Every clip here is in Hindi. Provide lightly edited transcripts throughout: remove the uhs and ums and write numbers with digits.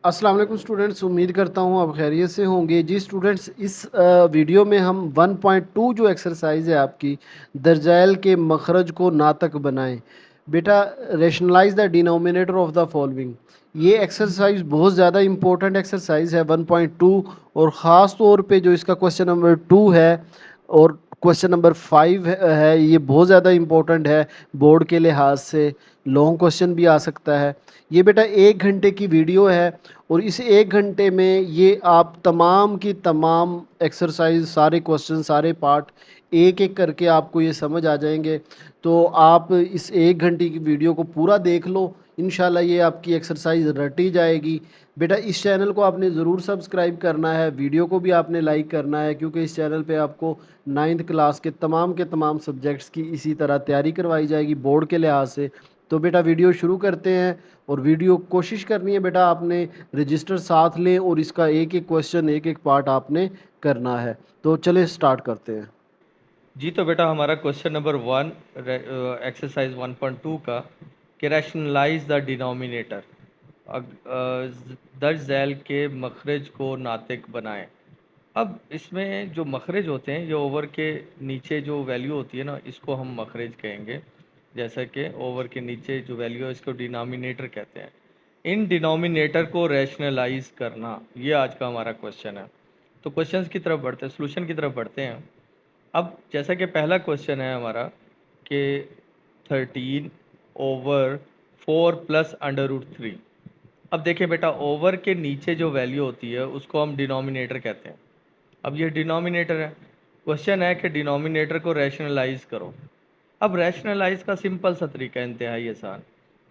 अस्सलाम वालेकुम स्टूडेंट्स, उम्मीद करता हूँ आप खैरियत से होंगे। जी स्टूडेंट्स, इस वीडियो में हम 1.2 जो एक्सरसाइज है आपकी, दर्जायल के मखरज को नातक बनाएं। बेटा, rationalise the denominator of the following. ये एक्सरसाइज बहुत ज़्यादा इंपॉर्टेंट एक्सरसाइज है 1.2, और ख़ास तौर पे जो इसका क्वेश्चन नंबर 2 है और क्वेश्चन नंबर 5 है, ये बहुत ज़्यादा इंपॉर्टेंट है बोर्ड के लिहाज से। लॉन्ग क्वेश्चन भी आ सकता है। ये बेटा 1 घंटे की वीडियो है, और इस 1 घंटे में ये आप तमाम की तमाम एक्सरसाइज, सारे क्वेश्चन, सारे पार्ट एक एक करके आपको ये समझ आ जाएंगे। तो आप इस 1 घंटे की वीडियो को पूरा देख लो, इंशाल्लाह ये आपकी एक्सरसाइज रटी जाएगी। बेटा, इस चैनल को आपने ज़रूर सब्सक्राइब करना है, वीडियो को भी आपने लाइक करना है, क्योंकि इस चैनल पे आपको 9th क्लास के तमाम सब्जेक्ट्स की इसी तरह तैयारी करवाई जाएगी बोर्ड के लिहाज से। तो बेटा वीडियो शुरू करते हैं। और वीडियो कोशिश करनी है बेटा आपने रजिस्टर साथ लें, और इसका एक एक क्वेश्चन, एक एक पार्ट आपने करना है। तो चले स्टार्ट करते हैं। जी तो बेटा हमारा क्वेश्चन नंबर 1 एक्सरसाइज 1.2 का कि रैशनलाइज द डिनोमिनेटर, दर्ज झैल के मखरज को नातिक बनाएं। अब इसमें जो मखरज होते हैं, ये ओवर के नीचे जो वैल्यू होती है ना, इसको हम मखरज कहेंगे। जैसा कि ओवर के नीचे जो वैल्यू है इसको डिनोमिनेटर कहते हैं। इन डिनोमिनेटर को रैशनलाइज करना, ये आज का हमारा क्वेश्चन है। तो क्वेश्चंस की तरफ बढ़ते हैं, सोल्यूशन की तरफ बढ़ते हैं। अब जैसा कि पहला क्वेश्चन है हमारा कि 13/4 + √3। अब देखिए बेटा, ओवर के नीचे जो वैल्यू होती है उसको हम डिनोमिनेटर कहते हैं। अब ये डिनोमिनेटर है, क्वेश्चन है कि डिनोमिनेटर को रैशनलाइज करो। अब रैशनलाइज का सिंपल सा तरीका इंतहाई आसान,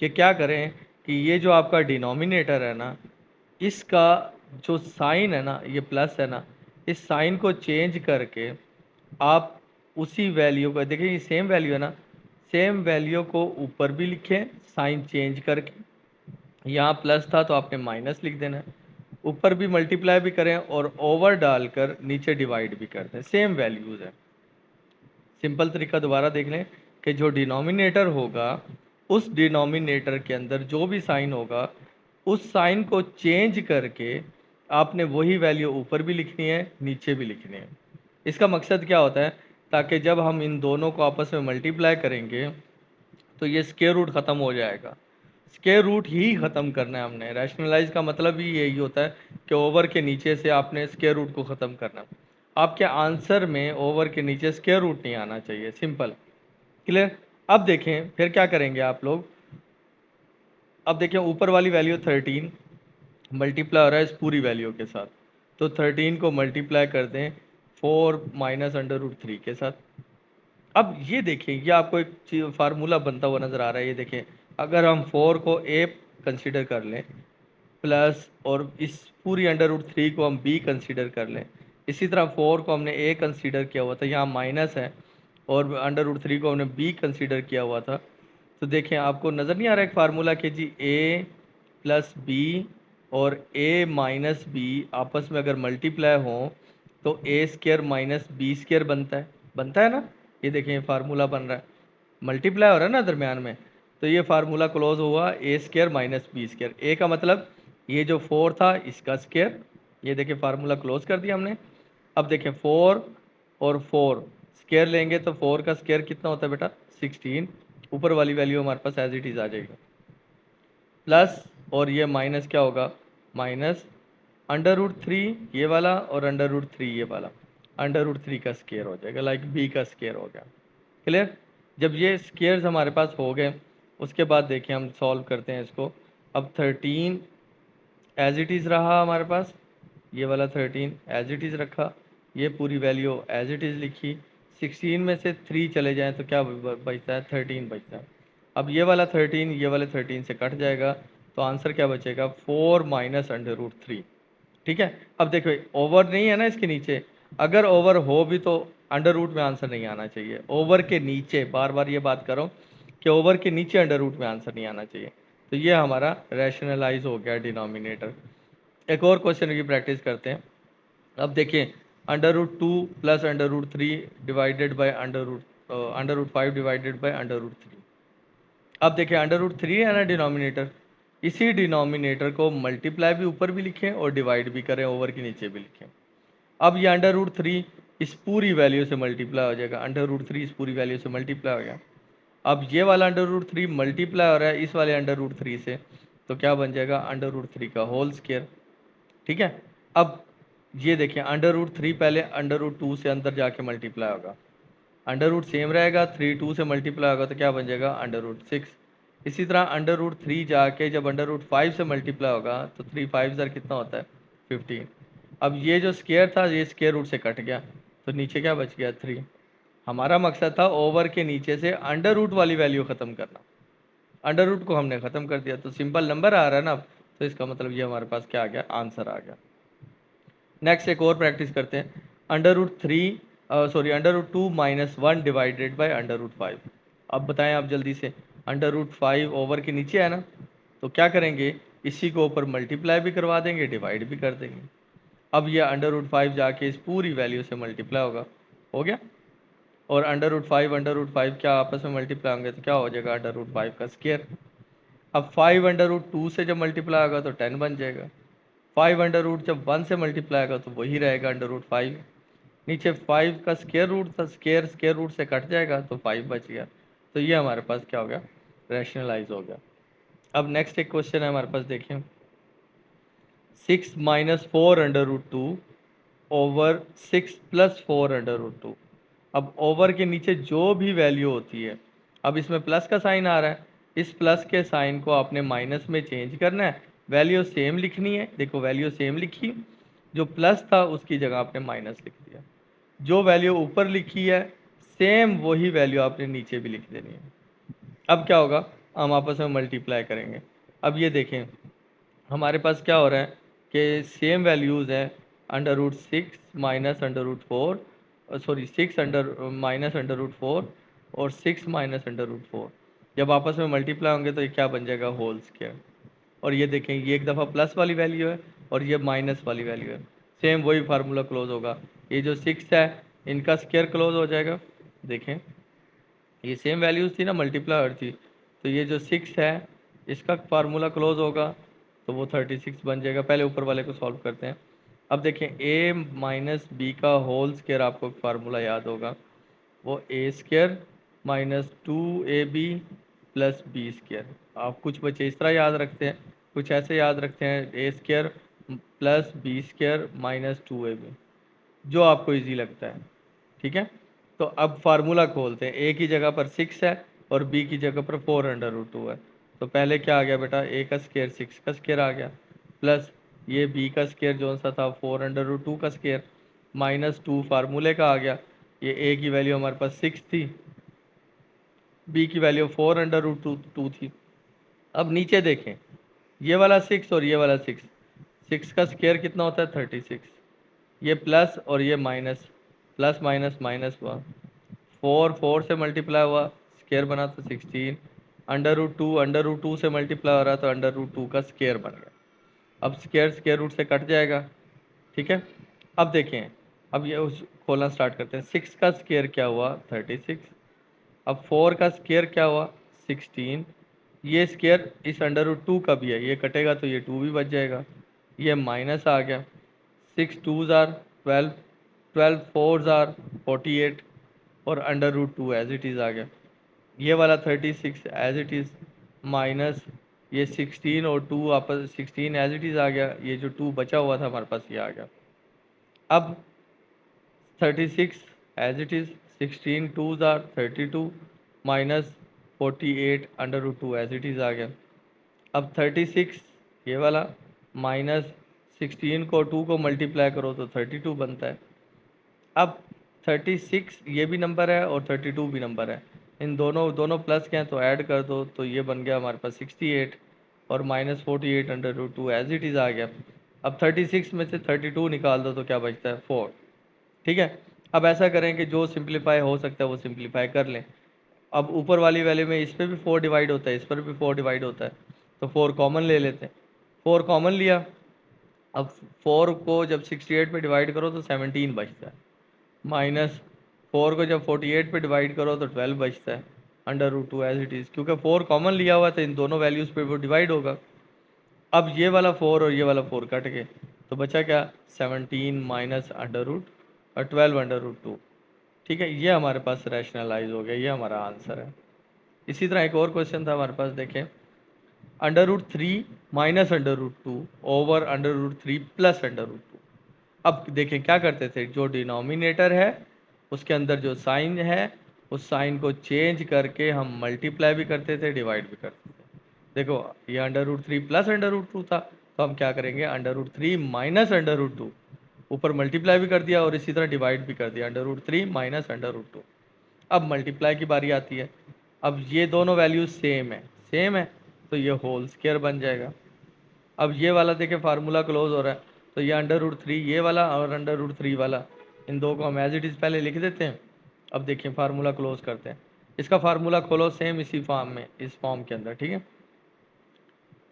कि क्या करें कि ये जो आपका डिनोमिनेटर है ना, इसका जो साइन है ना, ये प्लस है ना, इस साइन को चेंज करके आप उसी वैल्यू को, देखिए ये सेम वैल्यू है ना, सेम वैल्यू को ऊपर भी लिखें साइन चेंज करके। यहाँ प्लस था तो आपने माइनस लिख देना है। ऊपर भी मल्टीप्लाई भी करें और ओवर डालकर नीचे डिवाइड भी कर दें, सेम वैल्यूज़ है। सिंपल तरीका दोबारा देख लें कि जो डिनोमिनेटर होगा, उस डिनोमिनेटर के अंदर जो भी साइन होगा, उस साइन को चेंज करके आपने वही वैल्यू ऊपर भी लिखनी है, नीचे भी लिखनी है। इसका मकसद क्या होता है, ताकि जब हम इन दोनों को आपस में मल्टीप्लाई करेंगे तो ये स्क्वायर रूट ख़त्म हो जाएगा। स्क्वायर रूट ही ख़त्म करना है हमने। रैशनलाइज का मतलब ही यही होता है कि ओवर के नीचे से आपने स्क्वायर रूट को ख़त्म करना। आपके आंसर में ओवर के नीचे स्क्वायर रूट नहीं आना चाहिए। Simple, clear. अब देखें फिर क्या करेंगे आप लोग। अब देखें ऊपर वाली वैल्यू 13 मल्टीप्लाई हो रहा है इस पूरी वैल्यू के साथ, तो 13 को मल्टीप्लाई कर दें 4 - √3 के साथ। अब ये देखिए, ये आपको एक चीज फार्मूला बनता हुआ नज़र आ रहा है। ये देखें, अगर हम 4 को ए कंसीडर कर लें प्लस, और इस पूरी √3 को हम बी कंसीडर कर लें, इसी तरह 4 को हमने ए कंसीडर किया हुआ था, यहाँ माइनस है, और √3 को हमने बी कंसीडर किया हुआ था। तो देखें, आपको नज़र नहीं आ रहा एक फार्मूला कि जी ए प्लस बी और ए माइनस बी आपस में अगर मल्टीप्लाई हों तो ए स्क्र माइनस बी स्क्र बनता है ना। ये देखें, ये फार्मूला बन रहा है, मल्टीप्लाई हो रहा है ना दरमियान में। तो ये फार्मूला क्लोज हुआ ए स्क्र माइनस बी स्क्र। ए का मतलब ये जो 4 था इसका स्क्र। ये देखिए फार्मूला क्लोज कर दिया हमने। अब देखें 4 और 4 स्क्र लेंगे तो 4 का स्क्र कितना होता है बेटा, 16। ऊपर वाली वैल्यू हमारे पास एज इट इज़ आ जाएगी, प्लस, और ये माइनस क्या होगा, माइनस √3 ये वाला और √3 ये वाला। √3 का स्क्वायर हो जाएगा, लाइक बी का स्क्वायर हो गया। क्लियर। जब ये स्क्वायर्स हमारे पास हो गए, उसके बाद देखिए हम सॉल्व करते हैं इसको। अब 13 एज इट इज़ रहा हमारे पास, ये वाला 13 एज इट इज़ रखा, ये पूरी वैल्यू एज इट इज़ लिखी। 16 में से 3 चले जाएँ तो क्या बचता है, 13 बचता है। अब ये वाला 13 ये वाले 13 से कट जाएगा, तो आंसर क्या बचेगा, 4 - √3। ठीक है। अब देखो, ओवर नहीं है ना इसके नीचे, अगर ओवर हो भी तो अंडर रूट में आंसर नहीं आना चाहिए। ओवर के नीचे, बार बार ये बात करो कि ओवर के नीचे अंडर रूट में आंसर नहीं आना चाहिए। तो ये हमारा रैशनलाइज हो गया डिनोमिनेटर। एक और क्वेश्चन की प्रैक्टिस करते हैं। अब देखिए, √2 + √3 डिवाइडेड बाय √5 डिवाइडेड बाय √3। अब देखिए √3 है ना डिनोमिनेटर, इसी डिनोमिनेटर को मल्टीप्लाई भी ऊपर भी लिखें और डिवाइड भी करें, ओवर के नीचे भी लिखें। अब ये अंडर रूट थ्री इस पूरी वैल्यू से मल्टीप्लाई हो जाएगा, अंडर रूट थ्री इस पूरी वैल्यू से मल्टीप्लाई हो गया। अब ये वाला अंडर रूट थ्री मल्टीप्लाई हो रहा है इस वाले अंडर रूट थ्री से, तो क्या बन जाएगा अंडर रूट थ्री का होल स्क्वायर। ठीक है, अब ये देखें अंडर रूट थ्री पहले अंडर रूट टू से अंदर जाके मल्टीप्लाई होगा, अंडर रूट सेम रहेगा, थ्री टू से मल्टीप्लाई होगा तो क्या बन जाएगा अंडर रूट सिक्स। इसी तरह अंडर रूट थ्री जाके जब अंडर रूट फाइव से मल्टीप्लाई होगा तो थ्री फाइव ज़र कितना होता है 15। अब ये जो स्क्वायर था ये स्क्वायर रूट से कट गया तो नीचे क्या बच गया 3। हमारा मकसद था ओवर के नीचे से अंडर रूट वाली वैल्यू ख़त्म करना, अंडर रूट को हमने ख़त्म कर दिया तो सिंपल नंबर आ रहा है ना अब, तो इसका मतलब ये हमारे पास क्या आ गया, आंसर आ गया। नेक्स्ट एक और प्रैक्टिस करते हैं, under root three sorry under root two minus one divided by under root five. अब बताएं आप जल्दी से, अंडर रूट फाइव ओवर के नीचे है ना, तो क्या करेंगे इसी को ऊपर मल्टीप्लाई भी करवा देंगे डिवाइड भी कर देंगे। अब ये अंडर रूट फाइव जाके इस पूरी वैल्यू से मल्टीप्लाई होगा, हो गया। और अंडर रूट फाइव क्या आपस में मल्टीप्लाई होंगे तो क्या हो जाएगा अंडर रूट फाइव का स्क्वायर। अब फाइव अंडर रूट टू से जब मल्टीप्लाई होगा तो 10 बन जाएगा, फाइव अंडर रूट जब वन से मल्टीप्लाई होगा तो वही रहेगा अंडर रूट फाइव। नीचे फाइव का स्क्वायर रूट था, स्क्वायर स्क्वायर रूट से कट जाएगा तो फाइव बच गया, तो ये हमारे पास क्या हो गया, रैशनलाइज हो गया। अब नेक्स्ट एक क्वेश्चन है हमारे पास, देखें 6 minus four under root two over 6 plus four under root two. अब ओवर के नीचे जो भी वैल्यू होती है, अब इसमें प्लस का साइन आ रहा है, इस प्लस के साइन को आपने माइनस में चेंज करना है, वैल्यू सेम लिखनी है। देखो वैल्यू सेम लिखी, जो प्लस था उसकी जगह आपने माइनस लिख दिया, जो वैल्यू ऊपर लिखी है सेम वही वैल्यू आपने नीचे भी लिख देनी है। अब क्या होगा, हम आपस में मल्टीप्लाई करेंगे। अब ये देखें हमारे पास क्या हो रहा है कि सेम वैल्यूज़ हैं, under root six minus under root four, sorry six under minus under root four और six minus under root four, जब आपस में मल्टीप्लाई होंगे तो ये क्या बन जाएगा होल स्क्वायर। और ये देखें ये एक दफ़ा प्लस वाली वैल्यू है और ये माइनस वाली वैल्यू है, सेम वही फार्मूला क्लोज होगा, ये जो सिक्स है इनका स्क्वायर क्लोज हो जाएगा। देखें ये सेम वैल्यूज़ थी ना, मल्टीप्लाई हो रही थी, तो ये जो सिक्स है इसका फार्मूला क्लोज होगा तो वो 36 बन जाएगा। पहले ऊपर वाले को सॉल्व करते हैं। अब देखें ए माइनस बी का होल स्क्वायर आपको फार्मूला याद होगा, वो A square minus two A B plus B square. आप कुछ बच्चे इस तरह याद रखते हैं, कुछ ऐसे याद रखते हैं A square plus B square minus two A B, जो आपको इजी लगता है। ठीक है, तो अब फार्मूला खोलते हैं, ए की जगह पर सिक्स है और बी की जगह पर फोर अंडर रूट टू है, तो पहले क्या आ गया बेटा ए का स्क्वायर सिक्स का स्क्वायर आ गया, प्लस ये बी का स्क्वायर जो सा था फोर अंडर रूट टू का स्क्वायर, माइनस टू फार्मूले का आ गया, ये ए की वैल्यू हमारे पास सिक्स थी, बी की value four under root two two थी। अब नीचे देखें ये वाला सिक्स और ये वाला सिक्स, सिक्स का स्क्वायर कितना होता है 36, ये प्लस और ये माइनस, प्लस माइनस माइनस हुआ, फोर फोर से मल्टीप्लाई हुआ स्क्वायर बना तो 16, अंडर रूट टू से मल्टीप्लाई हो रहा तो अंडर रूट टू का स्क्वायर बन गया। अब स्क्वायर स्क्वायर रूट से कट जाएगा। ठीक है, अब देखें अब ये उस खोलना स्टार्ट करते हैं, सिक्स का स्क्वायर क्या हुआ 36, अब फोर का स्क्वायर क्या हुआ 16, ये स्क्वायर इस अंडर रूट टू का भी है, ये कटेगा तो ये टू भी बच जाएगा, ये माइनस आ गया, सिक्स टू ज़ार 12, 12 फोर ज़ार 48 और under root two as it is आ गया, ये वाला 36 एज इट इज़ माइनस ये 16 और टू आपस 16 एज इट इज़ आ गया, ये जो टू बचा हुआ था हमारे पास ये आ गया। अब 36 एज इट इज़ 16 टू ज़ार 32 minus 48 under root two as it is आ गया। अब 36 ये वाला माइनस 16 को 2 को मल्टीप्लाई करो तो 32 बनता है। अब 36 ये भी नंबर है और 32 भी नंबर है, इन दोनों दोनों प्लस के हैं तो ऐड कर दो तो ये बन गया हमारे पास 68 और minus 48 under root two as it is आ गया। अब 36 में से 32 निकाल दो तो क्या बचता है 4। ठीक है, अब ऐसा करें कि जो सिंप्लीफाई हो सकता है वो सिंप्लीफाई कर लें। अब ऊपर वाली वैल्यू में इस पर भी 4 डिवाइड होता है, इस पर भी 4 डिवाइड होता है, तो 4 कॉमन ले लेते हैं, 4 कॉमन लिया। अब 4 को जब 68 पे डिवाइड करो तो 17 बचता है, माइनस 4 को जब 48 पे डिवाइड करो तो 12 बचता है, under root two as it is, क्योंकि 4 कॉमन लिया हुआ था इन दोनों वैल्यूज़ पे वो डिवाइड होगा। अब ये वाला 4 और ये वाला 4 कट गए, तो बचा क्या, 17 माइनस अंडर रूट और 12 अंडर रूट 2। ठीक है, ये हमारे पास रैशनलाइज हो गया, ये हमारा आंसर है। इसी तरह एक और क्वेश्चन था हमारे पास, देखें, under root 3 minus under root 2 over under root 3 plus under root 2। अब देखें क्या करते थे, जो डिनोमिनेटर है उसके अंदर जो साइन है उस साइन को चेंज करके हम मल्टीप्लाई भी करते थे, डिवाइड भी करते थे। देखो, ये under root 3 plus under root 2 था, तो हम क्या करेंगे, under root 3 minus under root 2, ऊपर मल्टीप्लाई भी कर दिया और इसी तरह डिवाइड भी कर दिया, under root 3 minus under root 2। अब मल्टीप्लाई की बारी आती है। अब ये दोनों वैल्यूज सेम है तो ये होल स्क्वायर बन जाएगा। अब ये वाला देखें फार्मूला क्लोज हो रहा है, तो ये अंडर रूट 3 ये वाला और अंडर रूट 3 वाला, इन दो को हम एज इट इज़ पहले लिख देते हैं। अब देखिए फार्मूला क्लोज करते हैं, इसका फार्मूला खोलो सेम इसी फॉर्म में, इस फॉर्म के अंदर। ठीक है,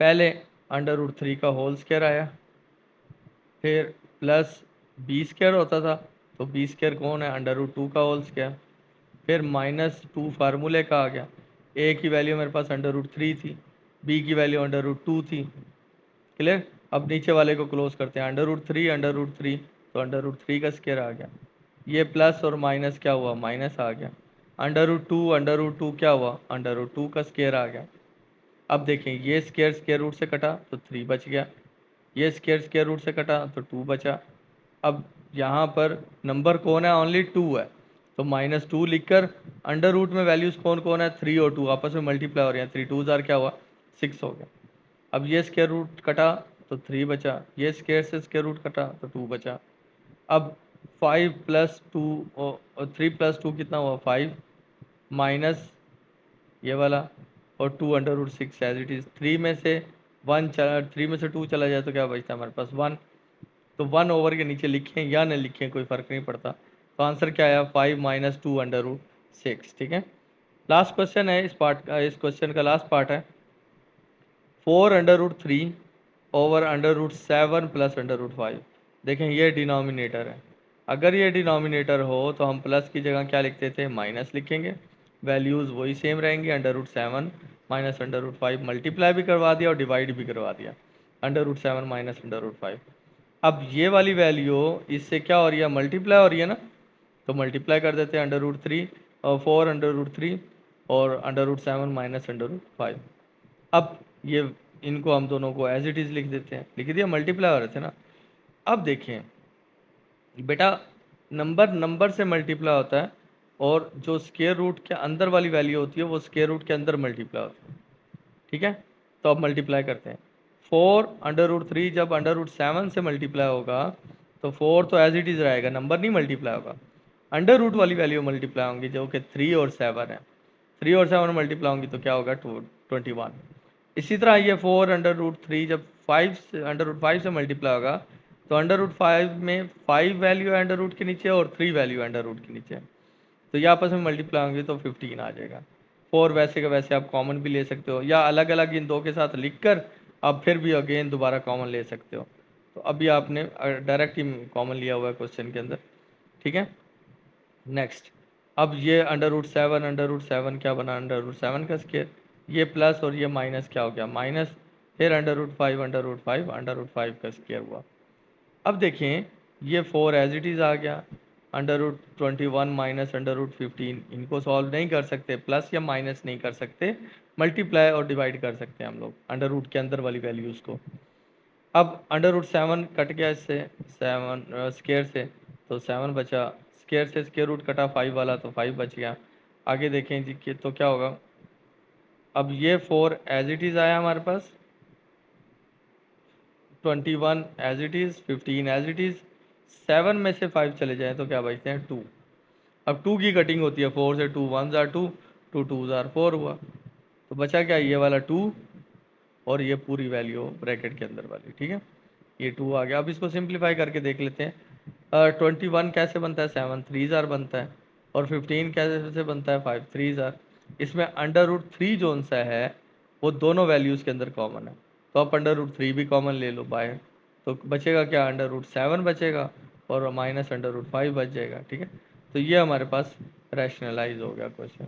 पहले अंडर रूट 3 का होल स्क्वायर आया, फिर प्लस बी स्क्वायर होता था, तो बी स्क्वायर कौन है, अंडर रूट 2 का होल स्क्वायर, फिर माइनस 2 फार्मूले का आ गया। ए की वैल्यू मेरे पास अंडर रूट 3 थी, बी की वैल्यू अंडर रूट 2 थी। क्लियर। अब नीचे वाले को क्लोज करते हैं, अंडर रूट 3 अंडर रूट 3, तो अंडर रूट 3 का स्क्वायर आ गया। ये प्लस और माइनस क्या हुआ, माइनस आ गया। अंडर रूट 2 क्या हुआ, अंडर रूट 2 का स्क्वायर आ गया। अब देखें, ये स्क्वायर स्क्वायर रूट से कटा तो 3 बच गया, ये स्क्वायर स्क्वायर रूट से कटा तो 2 बचा। अब यहाँ पर नंबर कौन है, ओनली 2 है, तो -2 लिखकर अंडर रूट में वैल्यूज कौन कौन है, 3 और 2 आपस में मल्टीप्लाई हो रहे हैं, 3 2 जार क्या हुआ, 6 हो गया। अब ये स्क्वायर रूट कटा तो 3 बचा, ये स्क्वायर से स्क्वायर रूट कटा तो 2 बचा। अब 5 प्लस 2 और 3 प्लस 2 कितना हुआ, 5, माइनस ये वाला और 2 under root 6 as it is. 3 में से 1 चला, 3 में से 2 चला जाए तो क्या बचता है हमारे पास, 1। तो 1 ओवर के नीचे लिखें या न लिखें कोई फ़र्क नहीं पड़ता, तो आंसर क्या आया, 5 माइनस 2 अंडर रूट 6। ठीक है, लास्ट क्वेश्चन है इस पार्ट का, इस क्वेश्चन का लास्ट पार्ट है, 4 under root 3 over under root 7 plus under root 5। देखें ये डिनोमिनेटर है, अगर ये डिनोमिनेटर हो तो हम प्लस की जगह क्या लिखते थे, माइनस लिखेंगे, वैल्यूज़ वही सेम रहेंगी, under root 7 minus under root 5, multiply भी करवा दिया और डिवाइड भी करवा दिया, under root 7 minus under root 5। अब ये वाली वैल्यू इससे क्या हो रही है, मल्टीप्लाई हो रही है ना, तो मल्टीप्लाई कर देते हैं, अंडर रूट 3 और 4 अंडर रूट 3 और under root 7 minus under root 5। अब ये इनको हम दोनों को एज इट इज़ लिख देते हैं, लिख दिया, मल्टीप्लाई हो रहे थे ना। अब देखें बेटा, नंबर नंबर से मल्टीप्लाई होता है और जो स्क्वायर रूट के अंदर वाली वैल्यू होती है वो स्क्वायर रूट के अंदर मल्टीप्लाई होती है। ठीक है, तो अब मल्टीप्लाई करते हैं, 4 अंडर रूट 3 जब अंडर रूट 7 से मल्टीप्लाई होगा तो 4 तो एज इट इज़ रहेगा, नंबर नहीं मल्टीप्लाई होगा, अंडर रूट वाली वैल्यू मल्टीप्लाई होंगी जो कि 3 और 7 है, 3 और 7 मल्टीप्लाई होंगी तो क्या होगा, 21। इसी तरह ये 4 अंडर रूट 3 जब 5 से अंडर रूट 5 से मल्टीप्लाई होगा तो अंडर रूट 5 में 5 वैल्यू है अंडर रूट के नीचे और 3 वैल्यू है अंडर रूट के नीचे, तो ये आपस में मल्टीप्लाई होंगे तो 15 आ जाएगा। 4 वैसे का वैसे आप कॉमन भी ले सकते हो या अलग अलग इन दो के साथ लिख कर आप फिर भी अगेन दोबारा कॉमन ले सकते हो। तो अभी आपने डायरेक्ट ही कॉमन लिया हुआ है क्वेश्चन के अंदर। ठीक है, नेक्स्ट, अब ये अंडर रूट 7 क्या बना, अंडर रूट 7 का स्क्वायर, ये प्लस और ये माइनस क्या हो गया, माइनस, फिर अंडर रूट 5 अंडर रूट 5 का स्क्वायर हुआ। अब देखें, ये 4 एज इट इज़ आ गया, under root 21 minus under root 15, इनको सॉल्व नहीं कर सकते, प्लस या माइनस नहीं कर सकते, मल्टीप्लाई और डिवाइड कर सकते हैं हम लोग अंडर रूट के अंदर वाली वैल्यूज़ को। अब अंडर रूट 7 कट गया इससे, 7 स्क्वायर से, तो 7 बचा, स्क्वायर से स्क्वायर रूट कटा 5 वाला तो 5 बच गया। आगे देखें जी कि तो क्या होगा, अब ये 4 एज इट इज़ आया हमारे पास, 21 as it is, 15 as it is, 7 में से 5 चले जाएँ तो क्या बचते हैं, 2। अब 2 की कटिंग होती है, 4 से 2 1 जार 2, 2 2 जार 4 हुआ, तो बचा क्या, ये वाला 2 और ये पूरी वैल्यू ब्रैकेट के अंदर वाली। ठीक है, ये 2 आ गया। अब इसको सिंप्लीफाई करके देख लेते हैं, 21 कैसे बनता है, 7 3 जार बनता है, और 15 कैसे बनता है, 5 3 जार। इसमें अंडर रूट 3 जोन सा है वो दोनों वैल्यूज़ के अंदर कॉमन है, तो आप अंडर रूट 3 भी कॉमन ले लो बाहर, तो बचेगा क्या, अंडर रूट 7 बचेगा और माइनस अंडर रूट 5 बच जाएगा। ठीक है, तो ये हमारे पास रैशनलाइज हो गया क्वेश्चन।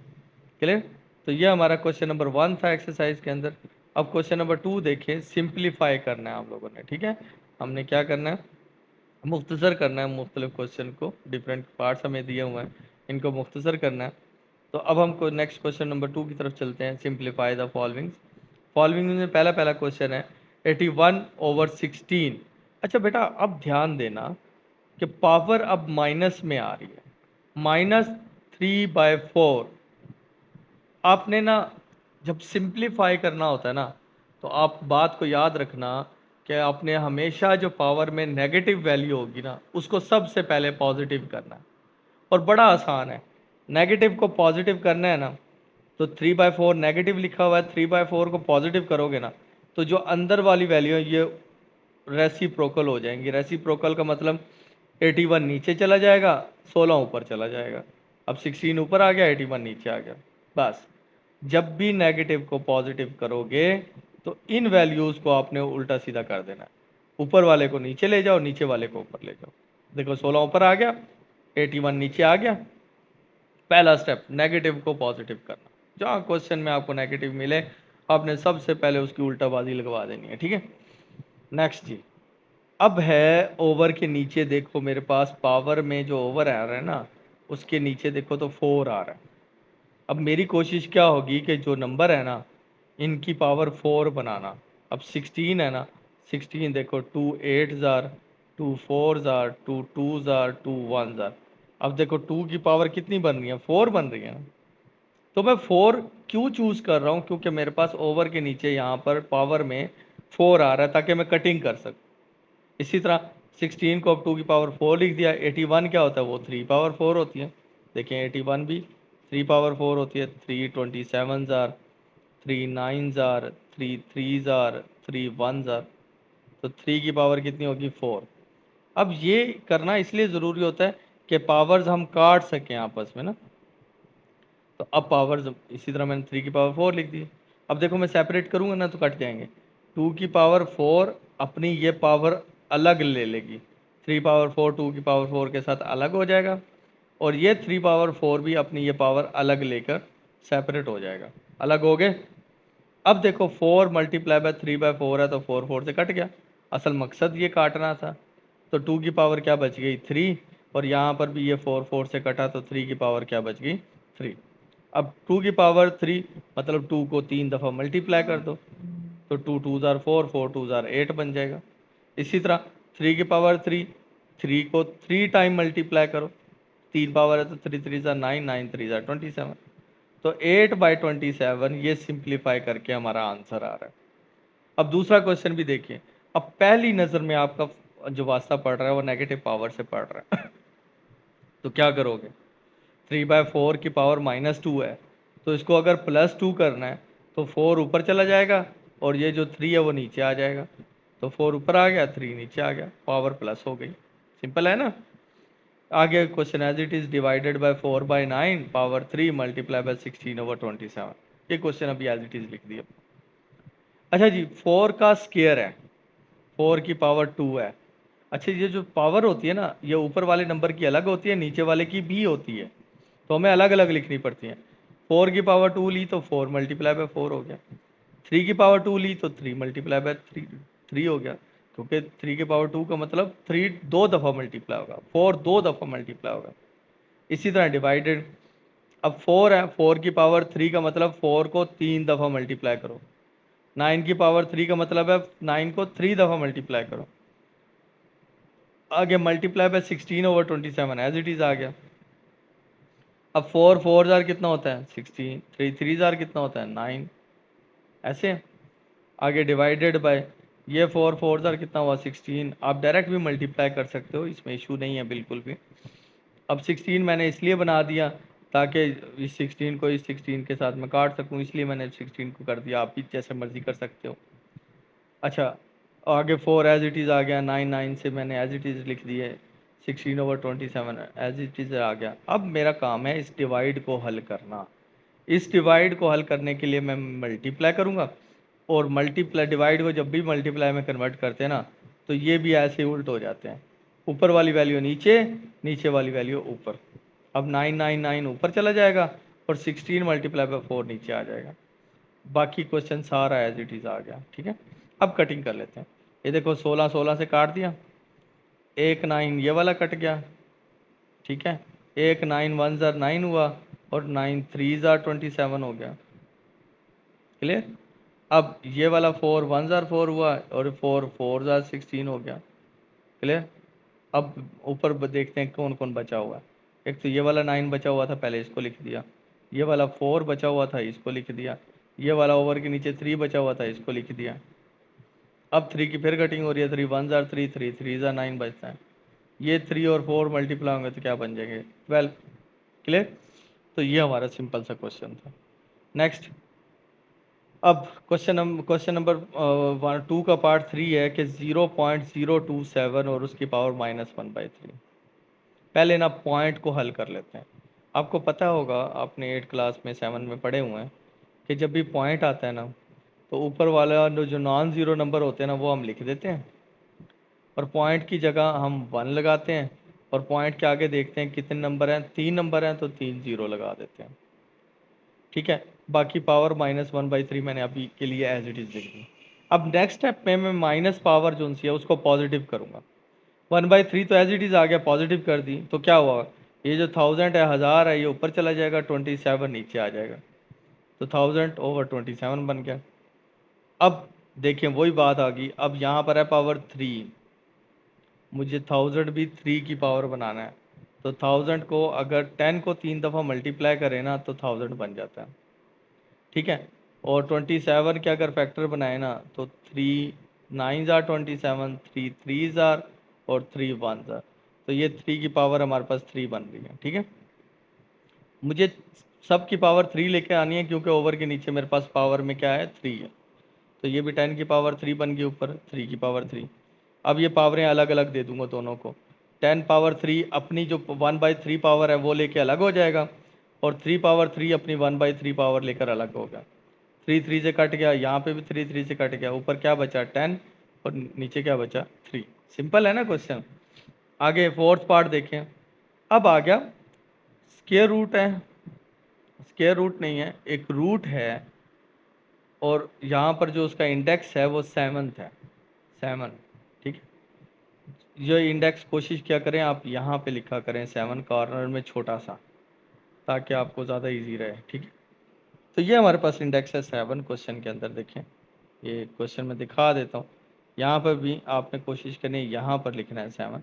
क्लियर। तो ये हमारा क्वेश्चन नंबर 1 था एक्सरसाइज के अंदर। अब क्वेश्चन नंबर 2 देखें, सिंप्लीफाई करना है आप लोगों ने, ठीक है। हमने क्या करना है, मुख्तसर करना है मुख्तलिफ क्वेश्चन को, डिफरेंट पार्ट्स हमें दिए हुए हैं, इनको मुख्तसर करना है। तो अब हमको नेक्स्ट क्वेश्चन नंबर 2 की तरफ चलते हैं, सिंप्लीफाई द फॉलोइंग। फॉलोइंग में पहला पहला क्वेश्चन है 81/16। अच्छा बेटा अब ध्यान देना कि पावर अब माइनस में आ रही है, -3/4। आपने ना जब सिंप्लीफाई करना होता है ना, तो आप बात को याद रखना कि आपने हमेशा जो पावर में नेगेटिव वैल्यू होगी ना, उसको सबसे पहले पॉजिटिव करना है। और बड़ा आसान है, नेगेटिव को पॉजिटिव करना है ना, तो 3/4 नेगेटिव लिखा हुआ है, 3/4 को पॉजिटिव करोगे ना, तो जो अंदर वाली वैल्यू है ये रेसिप्रोकल हो जाएंगी। रेसिप्रोकल का मतलब 81 नीचे चला जाएगा, 16 ऊपर चला जाएगा। अब 16 ऊपर आ गया, 81 नीचे आ गया। बस जब भी नेगेटिव को पॉजिटिव करोगे तो इन वैल्यूज़ को आपने उल्टा सीधा कर देना है, ऊपर वाले को नीचे ले जाओ, नीचे वाले को ऊपर ले जाओ। देखो 16 ऊपर आ गया, 81 नीचे आ गया। पहला स्टेप नेगेटिव को पॉजिटिव करना। जहाँ क्वेश्चन में आपको नेगेटिव मिले आपने सबसे पहले उसकी उल्टाबाजी लगवा देनी है, ठीक है। नेक्स्ट जी, अब है ओवर के नीचे देखो मेरे पास पावर में जो ओवर आ रहा है ना, उसके नीचे देखो तो 4 आ रहा है। अब मेरी कोशिश क्या होगी कि जो नंबर है ना इनकी पावर 4 बनाना। अब 16 है ना, 16 देखो 2 8 जार, 2 4 जार, 2 2 जार, 2 1 जार। अब देखो 2 की पावर कितनी बन रही है, 4 बन रही है ना। तो मैं 4 क्यों चूज कर रहा हूँ, क्योंकि मेरे पास ओवर के नीचे यहाँ पर पावर में 4 आ रहा है ताकि मैं कटिंग कर सकूँ। इसी तरह 16 को अब 2 की पावर 4 लिख दिया। 81 क्या होता है, वो 3 पावर 4 होती है। देखें 81 भी 3 पावर 4 होती है। 3 27 जार, 3 9 जार, 3 3 जार, 3 1 जार। तो 3 की पावर कितनी होगी, 4। अब ये करना इसलिए ज़रूरी होता है कि पावर्स हम काट सकें आपस में ना। तो अब पावर्स इसी तरह मैंने 3 की पावर 4 लिख दी। अब देखो मैं सेपरेट करूंगा ना तो कट जाएंगे। 2 की पावर 4 अपनी ये पावर अलग ले लेगी, 3 पावर 4 2 की पावर 4 के साथ अलग हो जाएगा, और ये 3 पावर 4 भी अपनी ये पावर अलग लेकर सेपरेट हो जाएगा। अलग हो गए। अब देखो 4 मल्टीप्लाई बाय 3/4 है तो 4 4 से कट गया। असल मकसद ये काटना था। तो 2 की पावर क्या बच गई, 3। और यहाँ पर भी ये 4 4 से कटा तो 3 की पावर क्या बच गई, 3। अब 2 की पावर 3 मतलब 2 को 3 दफ़ा मल्टीप्लाई कर दो, तो 2 2 ज़ार 4, 4 2 ज़ार 8 बन जाएगा। इसी तरह 3 की पावर 3, 3 को 3 टाइम मल्टीप्लाई करो, 3 पावर है तो 3 3 ज़ार 9, 9 3 ज़ार 27। तो 8/27 ये सिंप्लीफाई करके हमारा आंसर आ रहा है। अब दूसरा क्वेश्चन भी देखिए। अब पहली नज़र में आपका जो वास्ता पड़ रहा है वो नेगेटिव पावर से पड़ रहा है तो क्या करोगे, 3/4 की पावर -2 है, तो इसको अगर +2 करना है तो 4 ऊपर चला जाएगा और ये जो 3 है वो नीचे आ जाएगा। तो 4 ऊपर आ गया, 3 नीचे आ गया, पावर प्लस हो गई। सिंपल है ना। आगे question, as it is divided by 4/9 power 3 multiply by 16/27। ये क्वेश्चन अभी एज इट इज लिख दिया। अच्छा जी, 4 का स्केयर है, 4 की पावर 2 है। अच्छा ये जो पावर होती है ना ये ऊपर वाले नंबर की अलग होती है, नीचे वाले की भी होती है, तो हमें अलग अलग लिखनी पड़ती है। 4 की पावर 2 ली तो 4 मल्टीप्लाई बाय 4 हो गया। 3 की पावर 2 ली तो 3 मल्टीप्लाई बाय 3 हो गया, क्योंकि 3 की पावर 2 का मतलब 3 दो दफ़ा मल्टीप्लाई होगा, 4 दो दफ़ा मल्टीप्लाई होगा। इसी तरह डिवाइडेड, अब 4 है, 4 की पावर 3 का मतलब 4 को 3 दफ़ा मल्टीप्लाई करो। 9 की पावर 3 का मतलब है 9 को 3 दफ़ा मल्टीप्लाई करो। आगे multiply by 16/27 as it is आ गया। अब 4 4 ज़ार कितना होता है 16, 3 3 ज़ार कितना होता है 9, ऐसे। आगे डिवाइडेड बाय, ये 4 4 ज़ार कितना हुआ 16। आप डायरेक्ट भी मल्टीप्लाई कर सकते हो, इसमें इशू नहीं है बिल्कुल भी। अब 16 मैंने इसलिए बना दिया ताकि इस 16 को इस 16 के साथ मैं काट सकूं, इसलिए मैंने 16 को कर दिया। आप भी जैसे मर्जी कर सकते हो। अच्छा आगे 4 एज इट इज़ आ गया, 9 9 से मैंने एज इट इज़ लिख दिए, 16/27 एज इट इज़ आ गया। अब मेरा काम है इस डिवाइड को हल करना। इस डिवाइड को हल करने के लिए मैं मल्टीप्लाई करूँगा, और मल्टीप्लाई डिवाइड को जब भी मल्टीप्लाई में कन्वर्ट करते हैं ना तो ये भी ऐसे उल्ट हो जाते हैं, ऊपर वाली वैल्यू नीचे, नीचे वाली वैल्यू ऊपर। अब 9 9 9 ऊपर चला जाएगा और 16 मल्टीप्लाई बाय 4 नीचे आ जाएगा। बाकी क्वेश्चन सारा एज इट इज़ आ गया। ठीक है, अब कटिंग कर लेते हैं। ये देखो 16 16 से काट दिया, एक 9 ये वाला कट गया। ठीक है, एक 9 1 ज़ार 9 हुआ और 9 3 ज़ार 27 हो गया। क्लियर। अब ये वाला 4 1 ज़ार 4 हुआ और 4 4 ज़ार 16 हो गया। क्लियर। अब ऊपर देखते हैं कौन कौन बचा हुआ है। एक तो ये वाला 9 बचा हुआ था, पहले इसको लिख दिया। ये वाला 4 बचा हुआ था, इसको लिख दिया। ये वाला ओवर के नीचे 3 बचा हुआ था, इसको लिख दिया। अब 3 की फिर कटिंग हो रही है, 3 1 ज़ार 3 3 3 ज़ार 9 बचता है। ये 3 और 4 मल्टीप्लाई होंगे तो क्या बन जाएंगे, 12। क्लियर। तो ये हमारा सिंपल सा क्वेश्चन था। नेक्स्ट, अब क्वेश्चन नंबर 2 का पार्ट 3 है कि 0.027 और उसकी पावर -1/3। पहले ना पॉइंट को हल कर लेते हैं। आपको पता होगा, आपने 8 क्लास में 7 में पढ़े हुए हैं कि जब भी पॉइंट आता है ना, तो ऊपर वाला जो नॉन ज़ीरो नंबर होते हैं ना, वो हम लिख देते हैं और पॉइंट की जगह हम 1 लगाते हैं और पॉइंट के आगे देखते हैं कितने नंबर हैं, 3 नंबर हैं तो 3 ज़ीरो लगा देते हैं। ठीक है, बाकी पावर -1/3 मैंने अभी के लिए एज इट इज़ लिख दी। अब नेक्स्ट स्टेप में मैं माइनस पावर जो सी है उसको पॉजिटिव करूँगा। 1/3 तो एज इट इज़ आ गया, पॉजिटिव कर दी तो क्या हुआ, ये जो 1000 है, 1000 है, ये ऊपर चला जाएगा, 27 नीचे आ जाएगा, तो 1000/27 बन गया। अब देखिए वही बात आ गई, अब यहाँ पर है पावर 3, मुझे 1000 भी 3 की पावर बनाना है, तो 1000 को अगर 10 को 3 दफ़ा मल्टीप्लाई करें ना तो 1000 बन जाता है। ठीक है, और 27 के अगर फैक्टर बनाए ना तो 3 9 ज़ार 27, 3 3 ज़ार और 3 1 ज़ार, तो ये 3 की पावर हमारे पास 3 बन रही है। ठीक है, मुझे सब की पावर 3 लेके आनी है क्योंकि ओवर के नीचे मेरे पास पावर में क्या है, 3 है। तो ये भी 10 की पावर 3 बन गई, ऊपर 3 की पावर 3। अब ये पावरें अलग अलग दे दूंगा दोनों को। 10 पावर 3 अपनी जो 1/3 पावर है वो लेके अलग हो जाएगा, और 3 पावर 3 अपनी 1/3 पावर लेकर अलग होगा। 3 3 से कट गया, यहाँ पे भी 3 3 से कट गया, ऊपर क्या बचा 10 और नीचे क्या बचा 3। सिंपल है ना क्वेश्चन। आगे फोर्थ पार्ट देखें। अब आ गया स्क्वायर रूट है, स्क्वायर रूट नहीं है, एक रूट है, और यहाँ पर जो उसका इंडेक्स है वो 7th है, 7। ठीक है, ये इंडेक्स कोशिश क्या करें आप यहाँ पे लिखा करें 7 कॉर्नर में छोटा सा, ताकि आपको ज़्यादा इजी रहे। ठीक है, तो ये हमारे पास इंडेक्स है 7 क्वेश्चन के अंदर। देखें, ये क्वेश्चन में दिखा देता हूँ, यहाँ पर भी आपने कोशिश करनी है यहाँ पर लिखना है 7,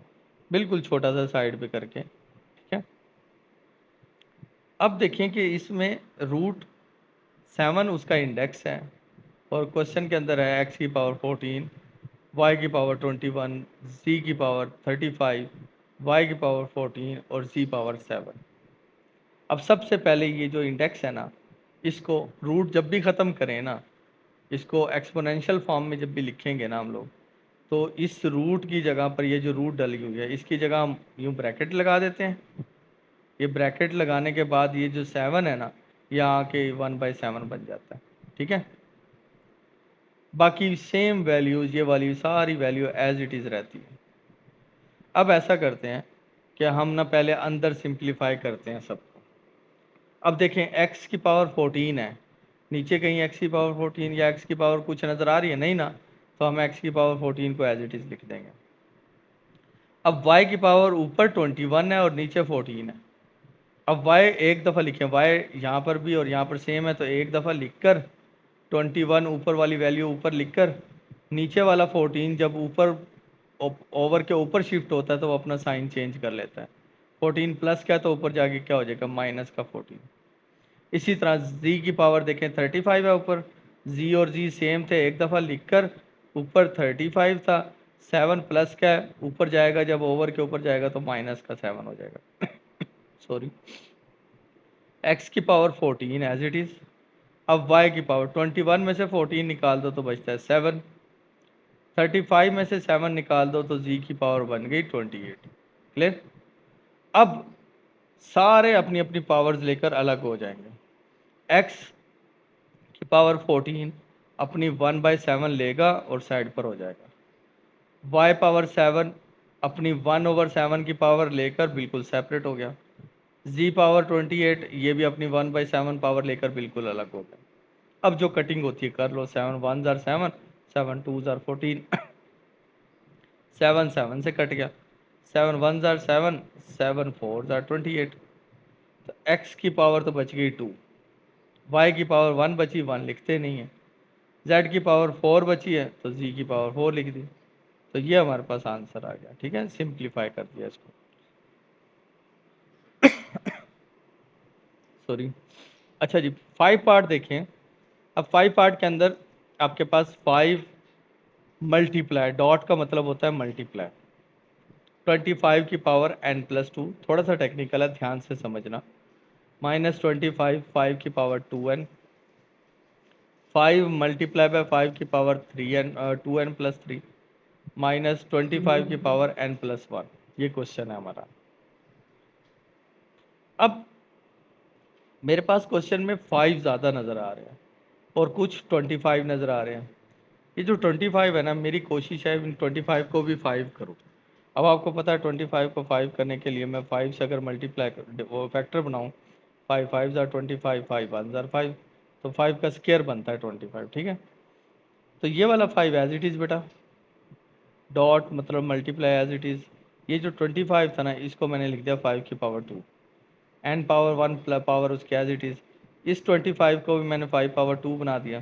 बिल्कुल छोटा सा साइड पे करके। ठीक है, अब देखें कि इसमें √7 उसका इंडेक्स है, और क्वेश्चन के अंदर है x की पावर 14, y की पावर 21, z की पावर 35, y की पावर 14 और z पावर 7। अब सबसे पहले ये जो इंडेक्स है ना, इसको रूट जब भी ख़त्म करें ना, इसको एक्सपोनेंशियल फॉर्म में जब भी लिखेंगे ना हम लोग, तो इस रूट की जगह पर ये जो रूट डली हुई है इसकी जगह हम यूँ ब्रैकेट लगा देते हैं। ये ब्रैकेट लगाने के बाद ये जो 7 है ना, ये आके 1/7 बन जाता है। ठीक है, बाकी सेम वैल्यूज़, ये वाली सारी वैल्यू एज इट इज़ रहती है। अब ऐसा करते हैं कि हम ना पहले अंदर सिंप्लीफाई करते हैं सबको। अब देखें x की पावर 14 है, नीचे कहीं x की पावर 14 या x की पावर कुछ नज़र आ रही है नहीं ना, तो हम x की पावर 14 को एज इट इज़ लिख देंगे। अब y की पावर ऊपर 21 है और नीचे 14 है। अब y एक दफ़ा लिखें, y यहाँ पर भी और यहाँ पर सेम है, तो एक दफ़ा लिखकर 21 ऊपर वाली वैल्यू ऊपर लिखकर, नीचे वाला 14 जब ऊपर ओवर के ऊपर शिफ्ट होता है तो वो अपना साइन चेंज कर लेता है। 14 प्लस क्या, तो ऊपर जाके क्या हो जाएगा, माइनस का 14। इसी तरह z की पावर देखें 35 है ऊपर, z और z सेम थे, एक दफ़ा लिखकर ऊपर 35 था, 7 प्लस का है, ऊपर जाएगा जब ओवर के ऊपर जाएगा तो माइनस का 7 हो जाएगा। सॉरी, x की पावर 14 एज इट इज़। अब y की पावर 21 में से 14 निकाल दो तो बचता है 7, 35 में से 7 निकाल दो तो z की पावर बन गई 28। क्लियर। अब सारे अपनी अपनी पावर्स लेकर अलग हो जाएंगे। x की पावर 14 अपनी 1/7 लेगा और साइड पर हो जाएगा। y पावर 7 अपनी 1/7 की पावर लेकर बिल्कुल सेपरेट हो गया। z पावर 28 ये भी अपनी 1/7 पावर लेकर बिल्कुल अलग हो गया। अब जो कटिंग होती है कर लो, 7 1 जार 7, 7 2 जार 14, 7 7 से कट गया, 7 1 जार 7, 7 4 जार 28। तो x की पावर तो बच गई 2, y की पावर 1 बची, 1 लिखते नहीं है, z की पावर 4 बची है तो z की पावर 4 लिख दी। तो ये हमारे पास आंसर आ गया। ठीक है, सिंप्लीफाई कर दिया इसको, सॉरी। अच्छा जी, 5 पार्ट देखें। अब 5 पार्ट के अंदर आपके पास 5 मल्टीप्लाई, डॉट का मतलब होता है मल्टीप्लाई, 25 की पावर n+2, थोड़ा सा टेक्निकल है, ध्यान से समझना। -25, 5 की पावर 2n, 5 मल्टीप्लाई बाय 5 की पावर 3n, 2n+3, -25 की पावर n+1। ये क्वेश्चन है हमारा। अब मेरे पास क्वेश्चन में 5 ज़्यादा नज़र आ रहे हैं और कुछ 25 नज़र आ रहे हैं। ये जो 25 है ना, मेरी कोशिश है इन 25 को भी 5 करूँ। अब आपको पता है 25 को 5 करने के लिए मैं 5 से अगर मल्टीप्लाई वो फैक्टर बनाऊँ, 5 5 ज़ार 25, 5 1 ज़ार 5, तो 5 का स्क्वायर बनता है 25। ठीक है, तो ये वाला 5 एज इट इज़ बेटा, डॉट मतलब मल्टीप्लाई एज इट इज़। ये जो 25 था ना, इसको मैंने लिख दिया 5 की power 2, n power 1 plus power उसके एज इट इज़। इस 25 को भी मैंने 5 पावर 2 बना दिया,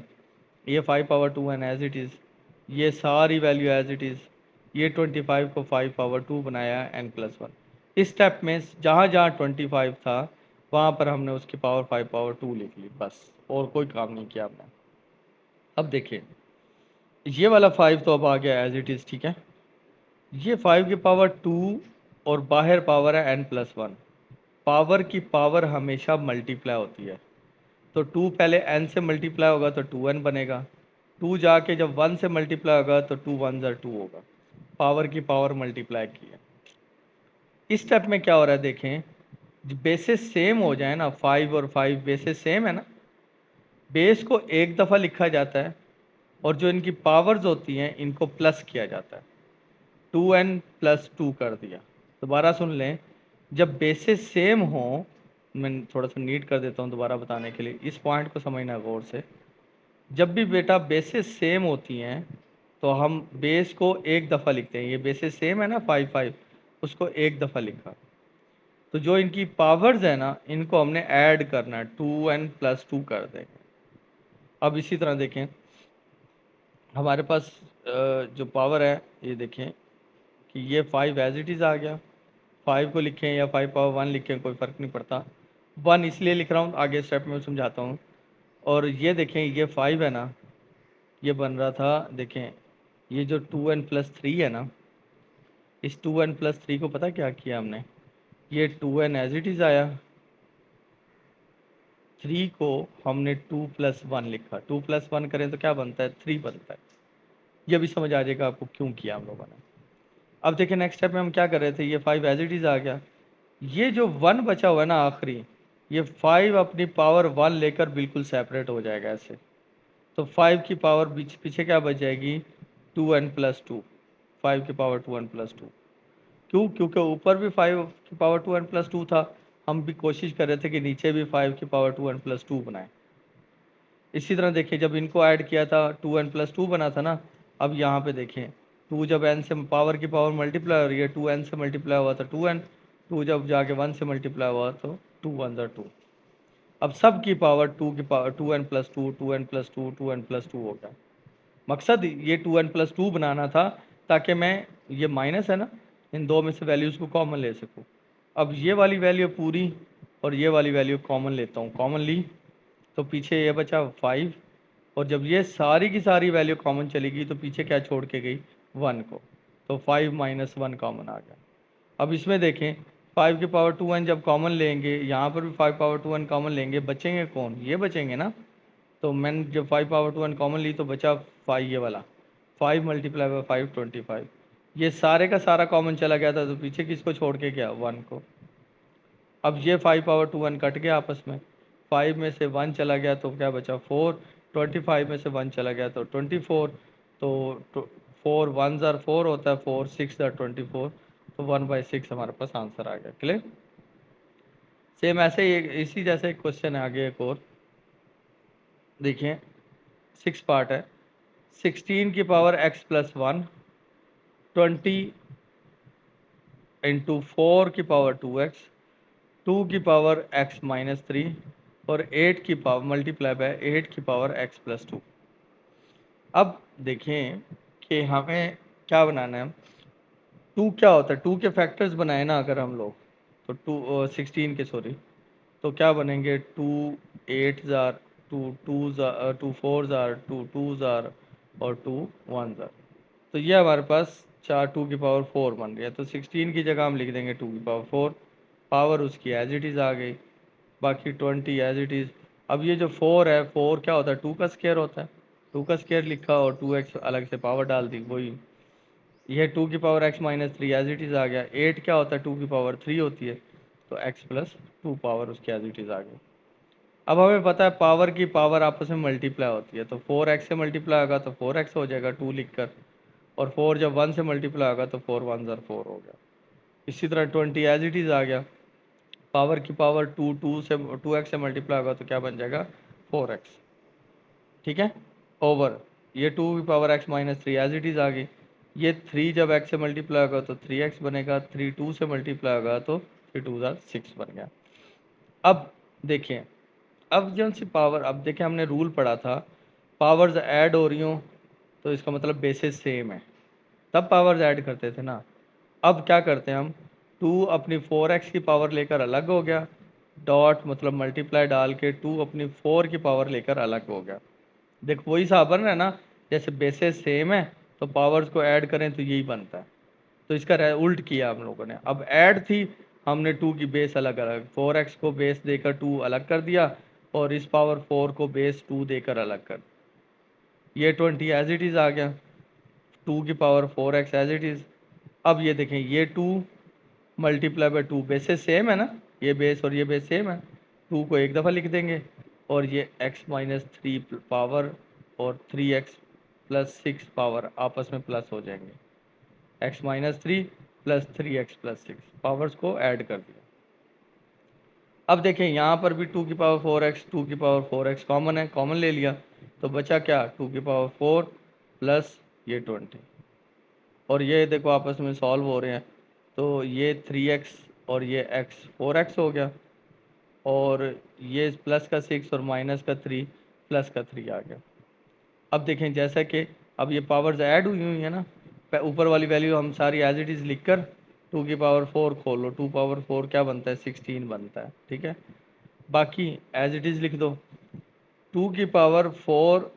ये 5 power 2 n as it is, ये सारी वैल्यू एज इट इज़। ये 25 को 5 पावर 2 बनाया n+1। इस स्टेप में जहाँ जहाँ 25 था वहाँ पर हमने उसकी पावर 5 पावर 2 लिख ली, बस और कोई काम नहीं किया हमने। अब देखिए, ये वाला 5 तो अब आ गया एज इट इज़। ठीक है, ये 5 की पावर 2 और बाहर पावर है n+1। पावर की पावर हमेशा मल्टीप्लाई होती है, तो 2 पहले n से मल्टीप्लाई होगा तो 2n बनेगा, 2 जाके जब 1 से मल्टीप्लाई होगा तो 2 1 ज़ार 2 होगा। पावर की पावर मल्टीप्लाई की है। इस स्टेप में क्या हो रहा है देखें, बेसिस सेम हो जाए ना, 5 और 5 बेसिस सेम है ना, बेस को एक दफ़ा लिखा जाता है और जो इनकी पावर्स होती हैं इनको प्लस किया जाता है। 2n+2 कर दिया। दोबारा सुन लें, जब बेसिस सेम हो, मैं थोड़ा सा नीट कर देता हूँ दोबारा बताने के लिए, इस पॉइंट को समझना गौर से। जब भी बेटा बेसिस सेम होती हैं तो हम बेस को एक दफ़ा लिखते हैं। ये बेसिस सेम है ना 5 5, उसको एक दफ़ा लिखा। तो जो इनकी पावर्स है ना, इनको हमने ऐड करना है, 2n+2 कर देंगे। अब इसी तरह देखें, हमारे पास जो पावर है, ये देखें कि ये 5 एज इट इज़ आ गया। 5 को लिखें या 5 पावर 1 लिखें, कोई फ़र्क नहीं पड़ता। 1 इसलिए लिख रहा हूँ, आगे स्टेप में समझाता हूँ। और ये देखें, ये 5 है ना, ये बन रहा था, देखें ये जो 2n+3 है ना, इस 2n+3 को पता क्या किया हमने, ये 2n एज इट इज़ आया, 3 को हमने 2+1 लिखा, 2+1 करें तो क्या बनता है, 3 बनता है। ये भी समझ आ जाएगा आपको क्यों किया हम लोगों ने। अब देखिए नेक्स्ट स्टेप में हम क्या कर रहे थे, ये 5 एज इट इज़ आ गया, ये जो 1 बचा हुआ है ना आखिरी, ये 5 अपनी पावर 1 लेकर बिल्कुल सेपरेट हो जाएगा ऐसे। तो 5 की पावर पीछे क्या बच जाएगी, 2n+2, 5 की पावर 2n+2। क्यों, क्योंकि ऊपर भी 5 की पावर 2n+2 था, हम भी कोशिश कर रहे थे कि नीचे भी 5 की पावर 2n+2 बनाए। इसी तरह देखिए, जब इनको ऐड किया था 2n+2 बना था ना, अब यहाँ पे देखें 2 जब n से पावर की पावर मल्टीप्लाई हो रही है, 2n से मल्टीप्लाई हुआ था 2n, 2 जब जाके 1 से मल्टीप्लाई हुआ तो 2 1 ज़ा 2। अब सब की पावर 2 की पावर 2n+2 2n+2 2n+2 हो गया। मकसद ये 2n+2 बनाना था ताकि मैं, ये माइनस है ना, इन दो में से वैल्यूज़ को कॉमन ले सकूँ। अब ये वाली वैल्यू पूरी और ये वाली वैल्यू कॉमन लेता हूँ, कॉमन ली तो पीछे ये बचा 5, और जब ये सारी की सारी वैल्यू कॉमन चली गई तो पीछे क्या छोड़ के गई, 1 को, तो 5 - 1 कॉमन आ गया। अब इसमें देखें 5 की पावर 2n जब कॉमन लेंगे, यहाँ पर भी 5 पावर 2n कॉमन लेंगे, बचेंगे कौन, ये बचेंगे ना। तो मैंने जब 5 पावर 2n कॉमन ली तो बचा 5, ये वाला 5 मल्टीप्लाई बाई 5 25। ये सारे का सारा कॉमन चला गया था तो पीछे किसको छोड़ के गया, 1 को। अब ये 5 पावर 2n कट गया आपस में, 5 में से 1 चला गया तो क्या बचा 4, 25 में से 1 चला गया तो 24, तो 4 1 ज़ार 4 होता है, 4 6 ज़ार 24, तो 1/6 हमारे पास आंसर आ गया। क्लियर। सेम ऐसे ही इसी जैसे एक क्वेश्चन है आगे एक और, देखिए 6 पार्ट है। 16 की पावर x प्लस 1, 20 इंटू 4 की पावर 2x, 2 की पावर x माइनस 3 और 8 की पावर मल्टीप्लाई बाय 8 की पावर x प्लस 2। अब देखें कि हमें क्या बनाना है। 2 क्या होता है, 2 के फैक्टर्स बनाए ना अगर हम लोग, तो 16 के सॉरी, तो क्या बनेंगे, 2 8 जार, 2 4 जार, 2 जार और 2 1 जार। तो ये हमारे पास 4 2 की पावर 4 बन गया। तो 16 की जगह हम लिख देंगे 2 की पावर 4, पावर उसकी एज इट इज़ आ गई, बाकी 20 एज इट इज़। अब ये जो 4 है, 4 क्या होता है, 2 का स्क्वायर होता है, 2 का स्क्वायर लिखा और 2x अलग से पावर डाल दी, वही ये 2 की power x minus 3 as it is आ गया। 8 क्या होता है, 2 की पावर 3 होती है, तो x प्लस 2 पावर उसकी एज इट इज़ आ गई। अब हमें पता है पावर की पावर आपस में मल्टीप्लाई होती है, तो 4x से मल्टीप्लाई होगा तो 4x हो जाएगा 2 लिखकर, और 4 जब 1 से मल्टीप्लाई होगा तो 4 1 ज़र 4 हो गया। इसी तरह 20 एज इट इज़ आ गया, पावर की पावर 2x से मल्टीप्लाई होगा तो क्या बन जाएगा, 4x। ठीक है, ओवर ये 2 की power x minus 3 as it is आ गई। ये 3 जब x से मल्टीप्लाई होगा तो 3x बनेगा, 3 2 से मल्टीप्लाई होगा तो 3 2 ज़ार 6 बन गया। अब देखें, अब जो सी पावर, अब देखें हमने रूल पढ़ा था, पावर्स ऐड हो रही हो तो इसका मतलब बेसिस सेम है, तब पावर्स ऐड करते थे ना। अब क्या करते हैं हम, 2 अपनी 4x की पावर लेकर अलग हो गया, डॉट मतलब मल्टीप्लाई डाल के 2 अपनी 4 की पावर लेकर अलग हो गया। देखो वही हिसाब बन रहा है ना, जैसे बेसिस सेम है तो पावर्स को ऐड करें तो यही बनता है। तो इसका उल्ट किया हम लोगों ने, अब ऐड थी, हमने 2 की बेस अलग अलग, 4x को बेस देकर 2 अलग कर दिया और इस पावर 4 को बेस 2 देकर अलग कर, ये 20 एज इट इज़ आ गया, 2 की power 4x as it is. अब ये देखें, ये 2 मल्टीप्लाई बाय 2, बेसेस सेम है ना, ये बेस और ये बेस सेम है, 2 को एक दफ़ा लिख देंगे और ये x माइनस 3 पावर और 3x प्लस 6 पावर आपस में प्लस हो जाएंगे, x minus 3 plus 3x plus 6 powers को ऐड कर दिया। अब देखें यहाँ पर भी 2 की पावर 4x, 2 की पावर 4x कॉमन है, कॉमन ले लिया तो बचा क्या, 2 की पावर 4 प्लस ये 20, और ये देखो आपस में सॉल्व हो रहे हैं, तो ये 3x और ये x 4x हो गया, और ये प्लस का 6 और माइनस का 3 प्लस का 3 आ गया। अब देखें जैसा कि अब ये पावर्स ऐड हुई हुई है ना, ऊपर वाली वैल्यू हम सारी एज इट इज़ लिख कर 2 की पावर 4 खोलो, 2 पावर 4 क्या बनता है, 16 बनता है। ठीक है, बाकी एज इट इज़ लिख दो, 2 की पावर 4,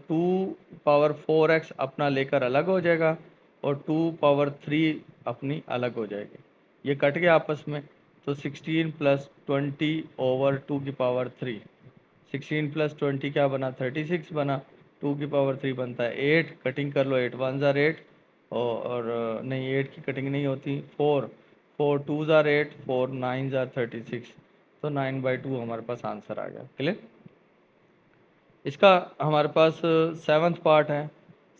2 पावर 4x अपना लेकर अलग हो जाएगा और 2 पावर 3 अपनी अलग हो जाएगी, ये कट गया आपस में, तो 16 प्लस 20 ओवर 2 की पावर 3, 16 प्लस 20 क्या बना, 36 बना, 2 की पावर 3 बनता है 8, कटिंग कर लो, 8 1 ज़ार 8 और नहीं 8 की कटिंग नहीं होती, 4 4 2 ज़ार 8, 4 9 ज़ार 36, तो 9/2 हमारे पास आंसर आ गया। क्लियर। इसका हमारे पास सेवन्थ पार्ट है,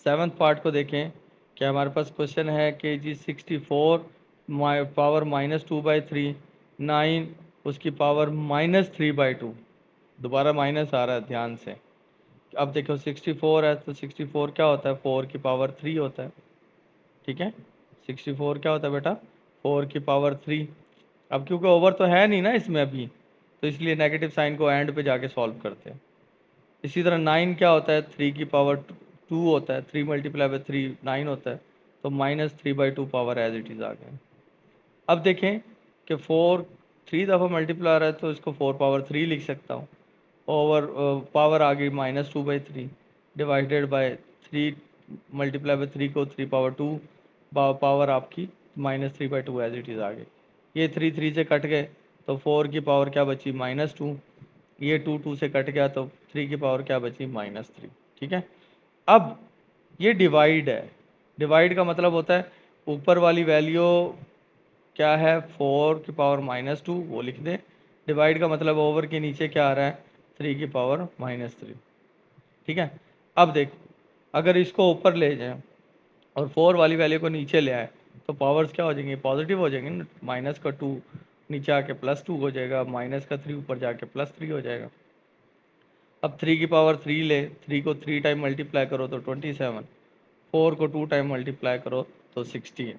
सेवन्थ पार्ट को देखें कि हमारे पास क्वेश्चन है कि जी 64 पावर -2/3, 9 उसकी पावर -3/2, दोबारा माइनस आ रहा है ध्यान से। अब देखो 64 है तो 64 क्या होता है, 4 की पावर 3 होता है। ठीक है, 64 क्या होता है बेटा, 4 की पावर 3। अब क्योंकि ओवर तो है नहीं ना इसमें अभी, तो इसलिए नेगेटिव साइन को एंड पे जाके सॉल्व करते हैं। इसी तरह 9 क्या होता है, 3 की पावर 2 होता है, 3 मल्टीप्लाई बाय 3 9 होता है, तो -3/2 पावर एज इट इज़ आ गया। अब देखें कि 4 3 दफ़ा मल्टीप्लाई आ रहा है तो इसको 4 पावर 3 लिख सकता हूँ, ओवर पावर आ गई -2/3 डिवाइडेड बाय 3 मल्टीप्लाई बाय 3 को 3 पावर 2, पावर आपकी -3/2 एज इट इज़ आ गई। ये 3 3 से कट गए तो 4 की पावर क्या बची, -2, ये 2 2 से कट गया तो 3 की पावर क्या बची, -3। ठीक है, अब ये डिवाइड है, डिवाइड का मतलब होता है ऊपर वाली वैल्यू क्या है, 4 की पावर -2 वो लिख दें, डिवाइड का मतलब ओवर के नीचे क्या आ रहा है, 3 की पावर -3। ठीक है, अब देख अगर इसको ऊपर ले जाएं और 4 वाली वैल्यू को नीचे ले आए तो पावर्स क्या हो जाएंगी, पॉजिटिव हो जाएंगे ना, माइनस का 2 नीचे आके +2 हो जाएगा, -3 ऊपर जाके +3 हो जाएगा। अब 3 की पावर 3 ले, 3 को 3 टाइम मल्टीप्लाई करो तो 27, 4 को 2 टाइम मल्टीप्लाई करो तो 16।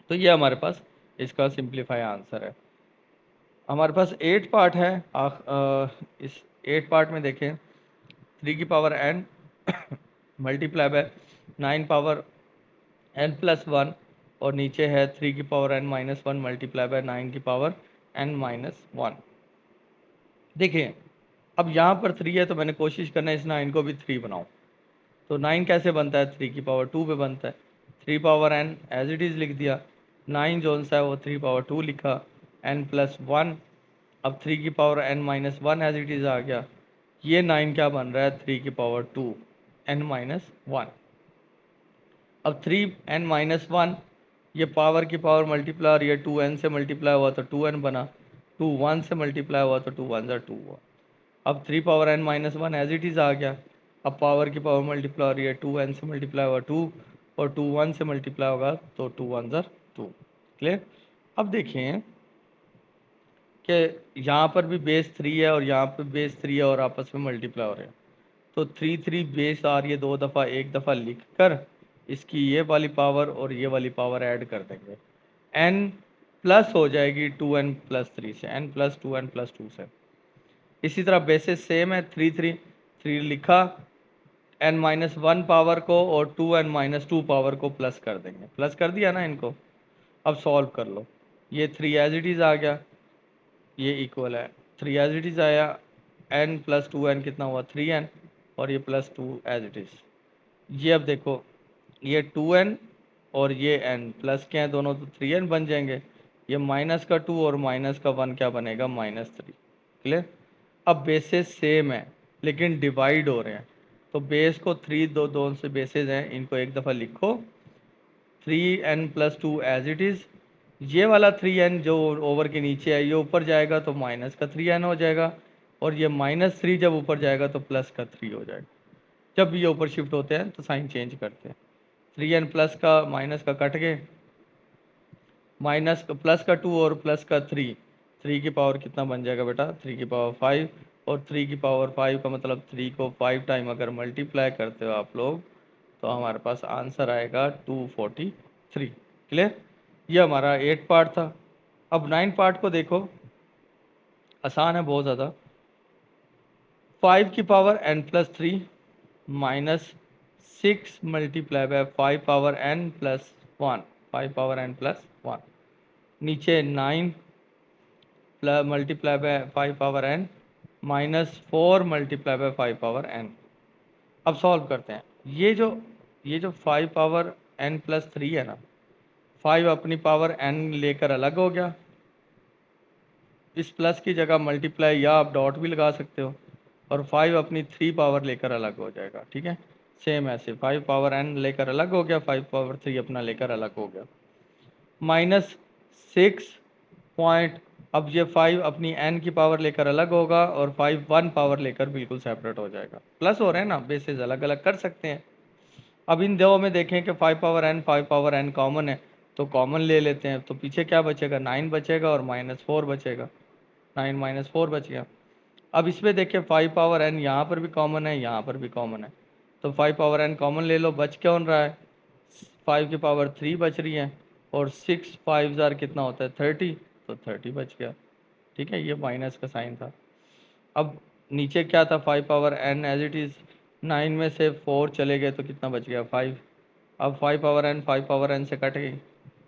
तो ये हमारे पास इसका सिंप्लीफाई आंसर है। हमारे पास 8 पार्ट है। इस 8 पार्ट में देखें, 3 की power n multiply by 9 power n plus 1, और नीचे है 3 की power n minus 1 multiply by 9 की पावर n माइनस 1। देखिए अब यहाँ पर 3 है तो मैंने कोशिश करना है इस 9 को भी 3 बनाऊँ। तो 9 कैसे बनता है, 3 की पावर 2 पे बनता है। 3 power n as it is लिख दिया, 9 जो सा है वो 3 पावर 2 लिखा, n प्लस 1। अब 3 की power n minus 1 as it is आ गया। ये 9 क्या बन रहा है, 3 की पावर 2 n माइनस 1। अब 3n माइनस 1, ये पावर की पावर मल्टीप्लाई, और ये 2n से मल्टीप्लाई हुआ तो 2n बना, 2 1 से मल्टीप्लाई हुआ तो 2 1 2 हुआ। अब 3 power n minus 1 as it is आ गया। अब पावर की पावर मल्टीप्लाई, और ये 2n से मल्टीप्लाई हुआ 2, और 2 1 से मल्टीप्लाई होगा तो 2 1 2। क्लियर। अब देखें कि यहाँ पर भी बेस 3 है और यहाँ पर बेस 3 है और आपस में मल्टीप्लाई हो रहे हैं। तो 3 3 बेस आ रही है 2 दफ़ा, एक दफ़ा लिख कर इसकी ये वाली पावर और ये वाली पावर ऐड कर देंगे, n प्लस हो जाएगी 2n प्लस 3 से, n प्लस 2n प्लस 2 से। इसी तरह बेसिस सेम है, 3 3 3 लिखा, n माइनस 1 पावर को और 2n माइनस 2 पावर को प्लस कर देंगे, प्लस कर दिया ना इनको। अब सॉल्व कर लो, ये 3 एज इट इज़ आ गया, ये इक्वल है 3 एज इट इज़ आया, n प्लस 2n कितना हुआ 3n, और ये प्लस 2 एज इट इज़। ये अब देखो, ये 2n और ये n प्लस के हैं दोनों तो 3n बन जाएंगे। ये माइनस का 2 और माइनस का 1 क्या बनेगा, -3। क्लियर। अब बेसेस सेम है लेकिन डिवाइड हो रहे हैं, तो बेस को 3 दो से बेसेस हैं, इनको एक दफ़ा लिखो, 3n plus 2 as it is. ये वाला 3n जो ओवर के नीचे है ये ऊपर जाएगा तो माइनस का 3n हो जाएगा, और ये -3 जब ऊपर जाएगा तो प्लस का 3 हो जाएगा। जब भी ये ऊपर शिफ्ट होते हैं तो साइन चेंज करते हैं। 3n प्लस का माइनस का कट गए, माइनस का प्लस का 2 और प्लस का 3, 3 की पावर कितना बन जाएगा बेटा, 3 की पावर 5, और 3 की पावर 5 का मतलब 3 को 5 टाइम अगर मल्टीप्लाई करते हो आप लोग तो हमारे पास आंसर आएगा 243। क्लियर। ये हमारा 8 पार्ट था। अब 9 पार्ट को देखो, आसान है बहुत ज़्यादा। 5 की power n plus 3 minus 6 multiply by 5 power n plus 1, 5 power n plus 1, नीचे 9 plus multiply by 5 power n minus 4 multiply by 5 power n। अब सॉल्व करते हैं। ये जो 5 पावर n प्लस 3 है ना, 5 अपनी पावर n लेकर अलग हो गया, इस प्लस की जगह मल्टीप्लाई या आप डॉट भी लगा सकते हो, और 5 अपनी 3 पावर लेकर अलग हो जाएगा। ठीक है, सेम ऐसे 5 पावर n लेकर अलग हो गया, 5 पावर 3 अपना लेकर अलग हो गया, -6 पॉइंट। अब ये 5 अपनी n की पावर लेकर अलग होगा, और 5 1 पावर लेकर बिल्कुल सेपरेट हो जाएगा। प्लस हो रहे हैं ना, बेसिस अलग अलग कर सकते हैं। अब इन दो में देखें कि 5 power n 5 power n common है, तो कॉमन ले लेते हैं, तो पीछे क्या बचेगा, 9 बचेगा और -4 बचेगा, 9 -4 बच गया। अब इसमें देखिए 5 पावर n यहाँ पर भी कॉमन है, यहाँ पर भी कॉमन है, तो 5 पावर n कॉमन ले लो, बच कौन रहा है, 5 की पावर 3 बच रही है, और 6 5 जार कितना होता है 30, तो 30 बच गया। ठीक है, ये माइनस का साइन था। अब नीचे क्या था, 5 power n as it is, 9 में से 4 चले गए तो कितना बच गया 5। अब 5 पावर n 5 पावर n से कट गई।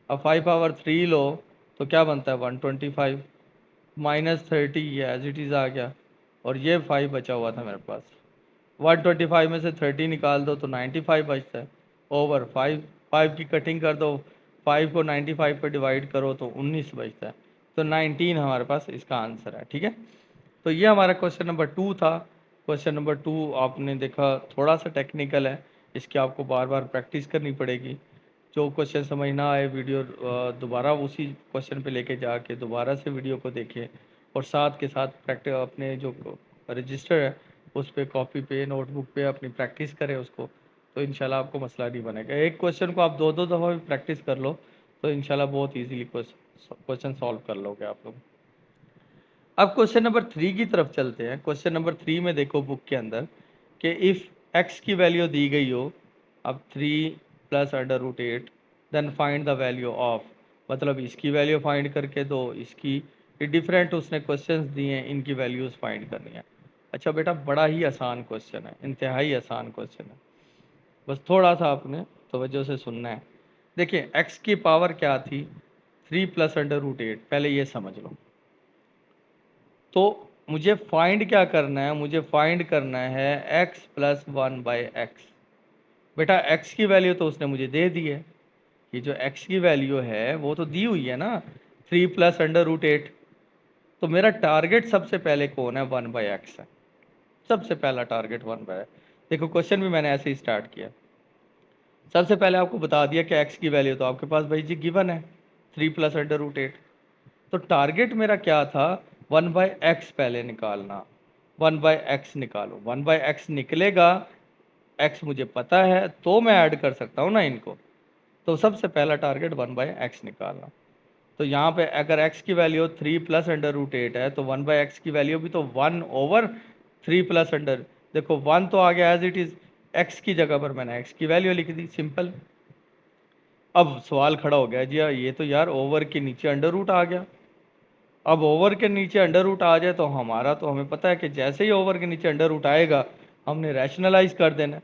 अब 5 पावर 3 लो तो क्या बनता है 125, -30 ये एज इट इज़ आ गया, और ये 5 बचा हुआ था मेरे पास। 125 में से 30 निकाल दो तो 95 बचता है, ओवर 5, 5 की कटिंग कर दो, 5 को 95 पर डिवाइड करो तो 19 बचता है, तो 19 हमारे पास इसका आंसर है। ठीक है, तो ये हमारा क्वेश्चन नंबर 2 था। क्वेश्चन नंबर 2 आपने देखा थोड़ा सा टेक्निकल है, इसकी आपको बार बार प्रैक्टिस करनी पड़ेगी। जो क्वेश्चन समझ ना आए वीडियो दोबारा उसी क्वेश्चन पे लेके जाके दोबारा से वीडियो को देखें, और साथ के साथ प्रैक्टिस अपने जो रजिस्टर है उस पर कॉपी पे नोटबुक पे अपनी प्रैक्टिस करें उसको, तो इंशाल्लाह आपको मसला नहीं बनेगा। एक क्वेश्चन को आप दो दो दफ़ा भी प्रैक्टिस कर लो तो इंशाल्लाह बहुत ईजीली क्वेश्चन सॉल्व कर लोगे आप लोग। अब क्वेश्चन नंबर 3 की तरफ चलते हैं। क्वेश्चन नंबर 3 में देखो बुक के अंदर कि इफ़ x की वैल्यू दी गई हो, अब 3 plus under root 8, then find the value of, मतलब इसकी वैल्यू फाइंड करके दो, इसकी डिफरेंट उसने क्वेश्चंस दिए हैं, इनकी वैल्यूज़ फाइंड करनी है। अच्छा बेटा, बड़ा ही आसान क्वेश्चन है, इंतहाई आसान क्वेश्चन है, बस थोड़ा सा आपने तवज्जो से सुनना है। देखिए x की पावर क्या थी, 3 प्लस अंडर रूट 8, पहले ये समझ लो। तो मुझे फाइंड क्या करना है, मुझे फाइंड करना है x प्लस 1/x। बेटा x की वैल्यू तो उसने मुझे दे दी है, ये जो x की वैल्यू है वो तो दी हुई है ना, 3 प्लस अंडर रूट 8। तो मेरा टारगेट सबसे पहले कौन है, 1/x है। सबसे पहला टारगेट 1/x। देखो क्वेश्चन भी मैंने ऐसे ही स्टार्ट किया। सबसे पहले आपको बता दिया कि x की वैल्यू तो आपके पास भाई जी गिवन है, 3 प्लस अंडर रूट 8। तो टारगेट मेरा क्या था, 1/x पहले निकालना। 1/x निकालो, 1/x निकलेगा, x मुझे पता है तो मैं ऐड कर सकता हूँ ना इनको। तो सबसे पहला टारगेट 1/x निकालना। तो यहाँ पे अगर x की वैल्यू 3 प्लस अंडर रूट 8 है तो 1/x की वैल्यू भी तो 1/3 प्लस अंडर, देखो 1 तो आ गया एज इट इज, x की जगह पर मैंने x की वैल्यू लिख दी, सिंपल। अब सवाल खड़ा हो गया जी, ये तो यार ओवर के नीचे अंडर रूट आ गया। अब ओवर के नीचे अंडर रूट आ जाए तो हमारा तो हमें पता है कि जैसे ही ओवर के नीचे अंडर रूट आएगा हमने रैशनलाइज कर देना।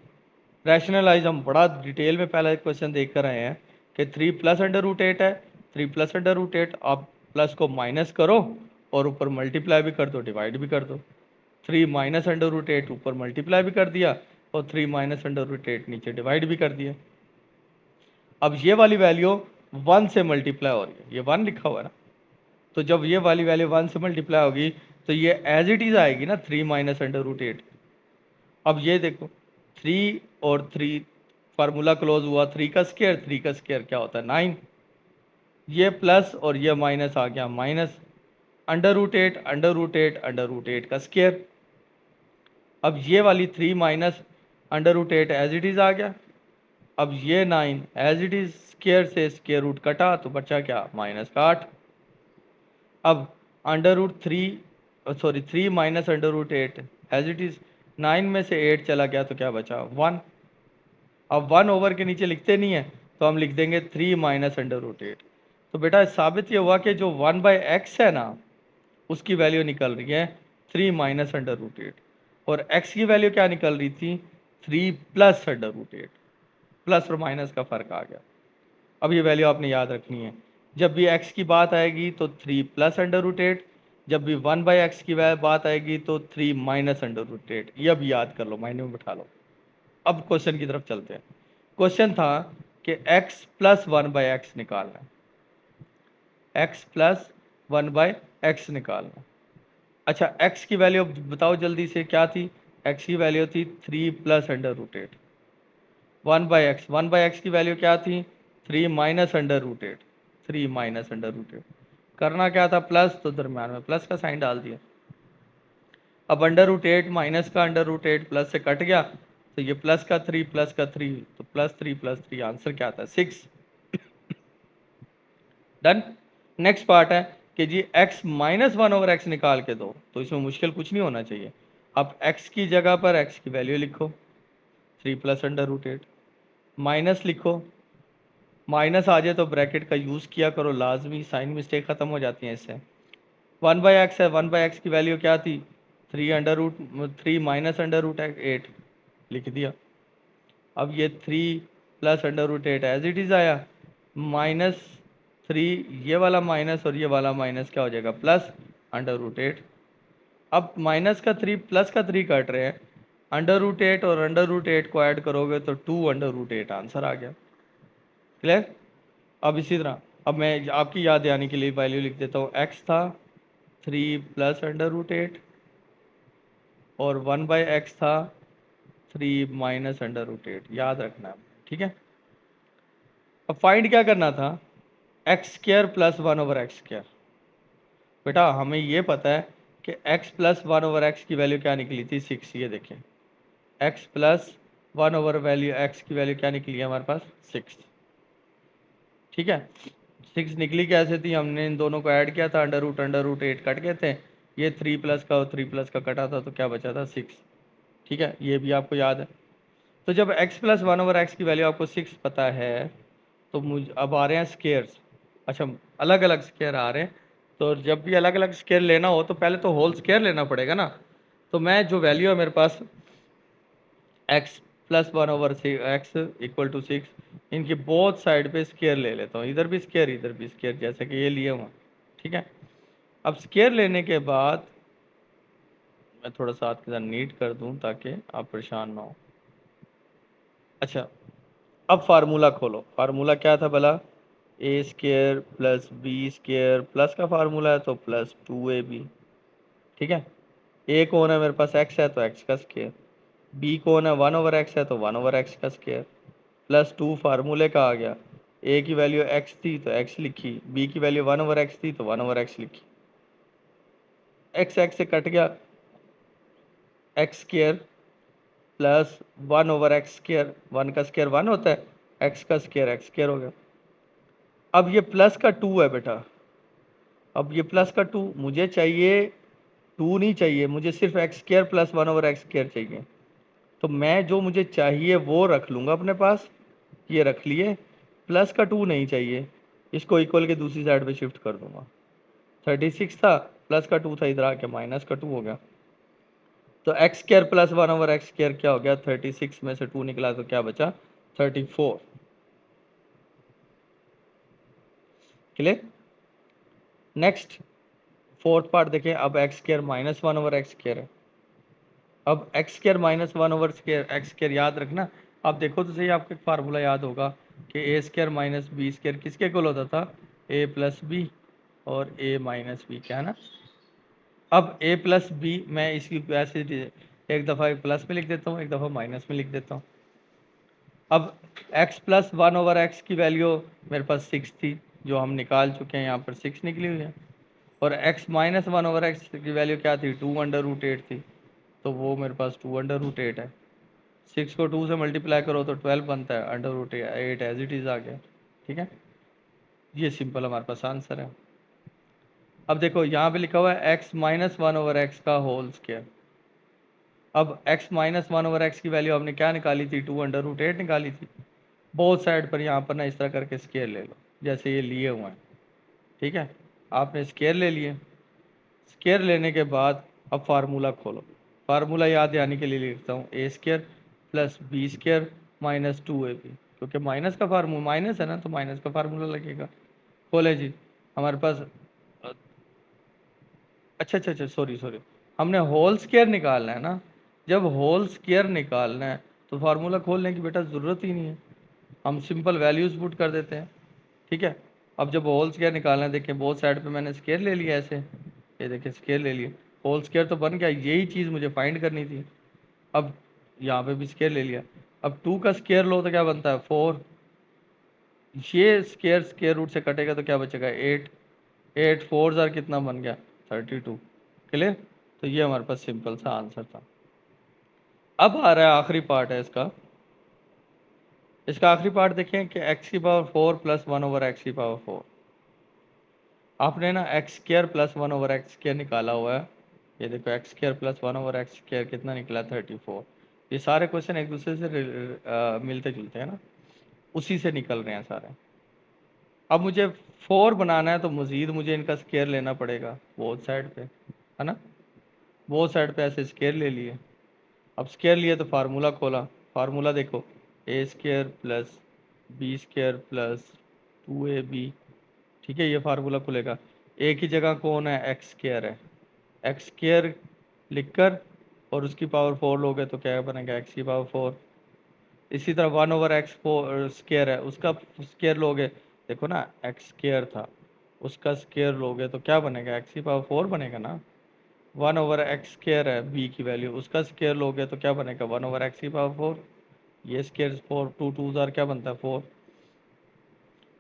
रैशनलाइज हम बड़ा डिटेल में पहला क्वेश्चन देख कर आए हैं कि 3 प्लस अंडर रूट 8 है, 3 प्लस अंडर रूट 8, आप प्लस को माइनस करो और ऊपर मल्टीप्लाई भी कर दो, डिवाइड भी कर दो। 3 माइनस अंडर रूट 8 ऊपर मल्टीप्लाई भी कर दिया और 3 माइनस अंडर रूट 8 नीचे डिवाइड भी कर दिया। अब ये वाली वैल्यू 1 से मल्टीप्लाई हो रही है, ये 1 लिखा हुआ है ना, तो जब ये वाली वैल्यू 1 से मल्टीप्लाई होगी तो ये एज इट इज आएगी ना, 3 माइनस अंडर रूट 8। अब ये देखो 3 और 3 फार्मूला क्लोज हुआ, 3 का स्क्वायर, 3 का स्क्वायर क्या होता है 9, ये प्लस और ये माइनस आ गया minus, under root 8 under root 8 under root 8 का स्क्वायर। अब ये वाली 3 minus under root 8 as it is आ गया। अब ये 9 एज इट इज, स्क्वायर से स्क्वायर रूट कटा तो बचा क्या, माइनस का 8। अब under root 3, sorry 3 minus under root 8 as it is, 9 में से 8 चला गया तो क्या बचा 1। अब 1 ओवर के नीचे लिखते नहीं है तो हम लिख देंगे 3 माइनस अंडर रूट 8। तो बेटा साबित ये हुआ कि जो 1/x है ना उसकी वैल्यू निकल रही है 3 माइनस अंडर रूट 8, और x की वैल्यू क्या निकल रही थी, 3 प्लस अंडर रूट 8। प्लस और माइनस का फर्क आ गया। अब ये वैल्यू आपने याद रखनी है, जब भी x की बात आएगी तो 3 प्लस अंडर रूट 8, जब भी 1/x की बात आएगी तो 3 माइनस अंडर रूट 8। ये अब याद कर लो, माइंड में बिठा लो। अब क्वेश्चन की तरफ चलते हैं। क्वेश्चन था कि x प्लस 1/x निकालना है, x प्लस 1/x निकालना। अच्छा x की वैल्यू बताओ जल्दी से क्या थी, x की वैल्यू थी 3 प्लस अंडर रूट 8। 1/x की वैल्यू क्या थी, 3 minus under root 8, 3 minus under root 8। करना क्या था, प्लस, तो दरम्यान में प्लस का साइन डाल दिया। अब अंडर रूट 8 माइनस का अंडर रूट 8 प्लस से कट गया तो ये प्लस का 3 प्लस का 3, तो +3 + 3 आंसर क्या आता है 6। डन। नेक्स्ट पार्ट है कि जी x माइनस 1/x निकाल के दो, तो इसमें मुश्किल कुछ नहीं होना चाहिए। अब x की जगह पर x की वैल्यू लिखो, 3 प्लस अंडर रूट 8, माइनस लिखो, माइनस आ जाए तो ब्रैकेट का यूज़ किया करो लाजमी, साइन मिस्टेक ख़त्म हो जाती है इससे। 1/x है, 1/x की वैल्यू क्या थी, 3 माइनस अंडर रूट 8 लिख दिया। अब ये 3 plus under root 8 as it is आया, -3, ये वाला माइनस और ये वाला माइनस क्या हो जाएगा प्लस अंडर रूट 8। अब माइनस का 3 प्लस का 3 काट रहे हैं, अंडर रूट 8 और अंडर रूट 8 को ऐड करोगे तो 2 अंडर रूट 8 आंसर आ गया। क्लियर। अब इसी तरह अब मैं आपकी याद आने के लिए वैल्यू लिख देता हूँ, x था 3 प्लस अंडर रूट 8 और 1/x था 3 माइनस अंडर रूट 8, याद रखना है, ठीक है। अब फाइंड क्या करना था, एक्स स्क्र प्लस 1/x²। बेटा हमें ये पता है कि x प्लस 1/x की वैल्यू क्या निकली थी 6, ये देखें x प्लस 1/x की वैल्यू क्या निकली है हमारे पास 6, ठीक है। 6 निकली कैसे थी, हमने इन दोनों को ऐड किया था, अंडर रूट 8 कट गए थे, ये 3 प्लस का और 3 प्लस का कटा था तो क्या बचा था 6। ठीक है, ये भी आपको याद है। तो जब x प्लस 1/x की वैल्यू आपको 6 पता है तो अब आ रहे हैं स्केयर्स। अच्छा, अलग अलग स्केयर आ रहे हैं। तो जब भी अलग अलग स्केयर लेना हो तो पहले तो होल स्केयर लेना पड़ेगा ना। तो मैं जो वैल्यू है मेरे पास x plus 1/x equal to 6, इनकी बोथ साइड पे स्केयर ले लेता हूँ, इधर भी स्केयर इधर भी स्केयर, जैसे कि ये लिए हुआ। ठीक है, अब स्केयर लेने के बाद मैं थोड़ा सा आपके साथ नीट कर दूं ताकि आप परेशान ना हो। अच्छा, अब फार्मूला खोलो। फार्मूला क्या था भला? A square plus B square, plus का फार्मूला है तो प्लस 2ab। ठीक है, ए कौन है मेरे पास? एक्स है तो एक्स का स्केयर। बी कौन है? 1/x है तो 1/x का स्केयर। प्लस 2 फार्मूले का आ गया। ए की वैल्यू एक्स थी तो एक्स लिखी, बी की वैल्यू 1/x थी तो 1/x लिखी। एक्स एक्स से कट गया, x square plus 1/x square, 1 का स्केयर 1 होता है, एक्स का स्केयर एक्स स्केयर हो गया। अब ये प्लस का 2 है बेटा, अब ये प्लस का 2 मुझे चाहिए, 2 नहीं चाहिए मुझे, सिर्फ x square plus 1/x square चाहिए। तो मैं जो मुझे चाहिए वो रख लूँगा अपने पास, ये रख लिए। प्लस का 2 नहीं चाहिए, इसको इक्वल के दूसरी साइड पे शिफ्ट कर दूंगा। 36 था, प्लस का 2 था, इधर आके माइनस का 2 हो गया। तो x square plus 1/x square क्या हो गया? 36 में से 2 निकला तो क्या बचा? 34। क्लियर? नेक्स्ट फोर्थ पार्ट देखें। अब x square minus 1/x square है। अब एक्स स्केयर माइनस 1/स्केयर एक्स स्केयर याद रखना। आप देखो तो सही, आपको एक फार्मूला याद होगा कि ए स्केयर माइनस बी स्केयर किसके इक्वल होता था? ए प्लस बी और ए माइनस बी, क्या है ना। अब ए प्लस बी मैं इसकी वैसे एक दफ़ा प्लस में लिख देता हूँ, एक दफ़ा माइनस में लिख देता हूँ। अब x प्लस 1/x की वैल्यू मेरे पास 6 थी, जो हम निकाल चुके हैं, यहाँ पर 6 निकली हुई है। और x माइनस 1/x की वैल्यू क्या थी? 2√8 थी, तो वो मेरे पास 2√8 है। 6 को 2 से मल्टीप्लाई करो तो 12 बनता है, √8 एज इट इज़ आ गया। ठीक है, ये सिंपल हमारे पास आंसर है। अब देखो यहाँ पे लिखा हुआ है x माइनस 1/x का होल स्केयर। अब x माइनस 1/x की वैल्यू आपने क्या निकाली थी? 2√8 निकाली थी। बोथ साइड पर यहाँ पर ना इस तरह करके स्केयर ले लो, जैसे ये लिए हुए हैं। ठीक है, आपने स्केयर ले लिए। स्केयर लेने के बाद अब फार्मूला खोलो। फार्मूला याद आने के लिए लिखता हूँ A square plus B square minus 2ab, क्योंकि माइनस का फार्मूला माइनस है ना तो माइनस का फार्मूला लगेगा। खोले जी, हमारे पास अच्छा अच्छा अच्छा, सॉरी सॉरी, हमने होल स्केयर निकालना है ना। जब होल स्केयर निकालना है तो फार्मूला खोलने की बेटा ज़रूरत ही नहीं है, हम सिंपल वैल्यूज पुट कर देते हैं। ठीक है, अब जब होल स्केयर निकालना है, देखिए बोथ साइड पे मैंने स्केयर ले लिया ऐसे, ये देखिए स्केयर ले लिए, होल स्केयर तो बन गया, यही चीज़ मुझे फाइंड करनी थी। अब यहाँ पे भी स्केयर ले लिया। अब 2 का स्केयर लो तो क्या बनता है? 4। ये स्केयर स्केयर रूट से कटेगा तो क्या बचेगा? 8। 8 4 ज़ार कितना बन गया? 32। क्लियर? तो ये हमारे पास सिंपल सा आंसर था। अब आ रहा है आखिरी पार्ट है इसका। इसका आखिरी पार्ट देखें कि एक्स की पावर 4 प्लस 1/x की पावर 4। आपने ना x square plus 1/x square निकाला हुआ है। ये देखो x square plus 1/x square कितना निकला? 34। ये सारे क्वेश्चन एक दूसरे से मिलते जुलते हैं ना, उसी से निकल रहे हैं सारे। अब मुझे 4 बनाना है तो मज़ीद मुझे इनका स्केयर लेना पड़ेगा बोथ साइड पे, है ना। बोथ साइड पे ऐसे स्केयर ले लिए। अब स्केयर लिए तो फार्मूला खोला। फार्मूला देखो, A square plus B square plus 2ab। ठीक है, ये फार्मूला खुलेगा। ए की जगह कौन है? एक्स स्केयर है। एक्स स्केयर लिखकर और उसकी पावर 4 लोगे तो क्या बनेगा? एक्स की पावर 4। इसी तरह 1/x स्केयर है, उसका स्केयर लोगे, देखो ना एक्स स्केयर था, उसका स्केयर लोगे तो क्या बनेगा? एक्स की पावर 4 बनेगा ना। 1/x स्केयर है बी की वैल्यू, उसका स्केयर लोगे तो क्या बनेगा? 1/x की पावर 4। ये स्केयर 4, 2 2 ज़ार क्या बनता है? 4।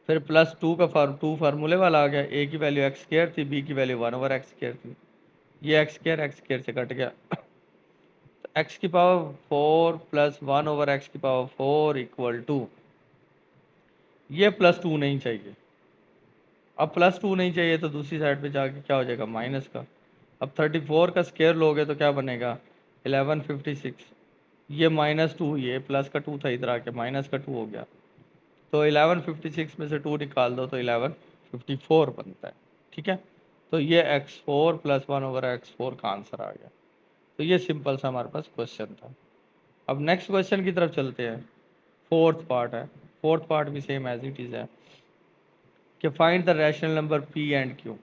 फिर प्लस 2 का 2 फार्मूले वाला आ गया। ए की वैल्यू एक्स स्केयर थी, बी की वैल्यू 1/x स्केयर थी, ये एक्स स्केयर से कट गया। तो एक्स की पावर 4 प्लस 1/x की पावर 4 इक्वल टू, ये प्लस 2 नहीं चाहिए। अब प्लस 2 नहीं चाहिए तो दूसरी साइड पे जाके क्या हो जाएगा? माइनस का। अब 34 का स्केयर लोगे तो क्या बनेगा 1156, ये -2, ये प्लस का 2 था, इधर आके माइनस का 2 हो गया, तो 1156 में से 2 निकाल दो तो 1154 बनता है। ठीक है, तो ये x4 + 1/x4 का आंसर आ गया। तो ये सिंपल सा हमारे पास क्वेश्चन था। अब नेक्स्ट क्वेश्चन की तरफ चलते हैं। फोर्थ पार्ट है, फोर्थ पार्ट भी सेम एज इट इज है कि find the rational number p and q।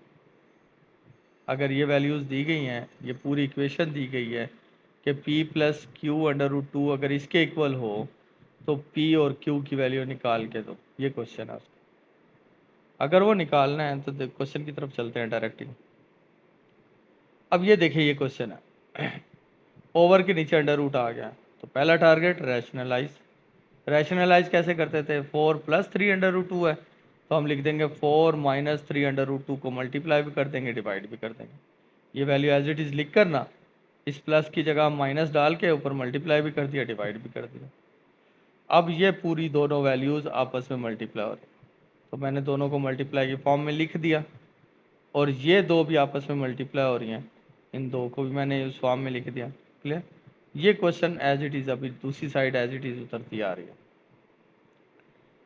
अगर ये वैल्यूज़ दी गई हैं, ये पूरी इक्वेशन दी गई है कि p + q√2 अगर इसके इक्वल हो तो p और q की वैल्यू निकाल के दो। ये क्वेश्चन है उसका। अगर वो निकालना है तो क्वेश्चन की तरफ चलते हैं डायरेक्टली। अब ये देखिए, ये क्वेश्चन है ओवर के नीचे अंडर रूट आ गया, तो पहला टारगेट रैशनलाइज। रैशनलाइज कैसे करते थे, 4 + 3√2 है तो हम लिख देंगे 4 - 3√2 को मल्टीप्लाई भी कर देंगे, डिवाइड भी कर देंगे। ये वैल्यू एज इट इज़ लिख कर ना, इस प्लस की जगह माइनस डाल के ऊपर मल्टीप्लाई भी कर दिया, डिवाइड भी कर दिया। अब ये पूरी दोनों वैल्यूज़ आपस में मल्टीप्लाई हो रही, तो मैंने दोनों को मल्टीप्लाई की फॉर्म में लिख दिया, और ये दो भी आपस में मल्टीप्लाई हो रही हैं, इन दो को भी मैंने उस फॉर्म में लिख दिया। क्लियर। ये क्वेश्चन एज इट इज़ अभी दूसरी साइड एज इट इज़ उतरती आ रही है।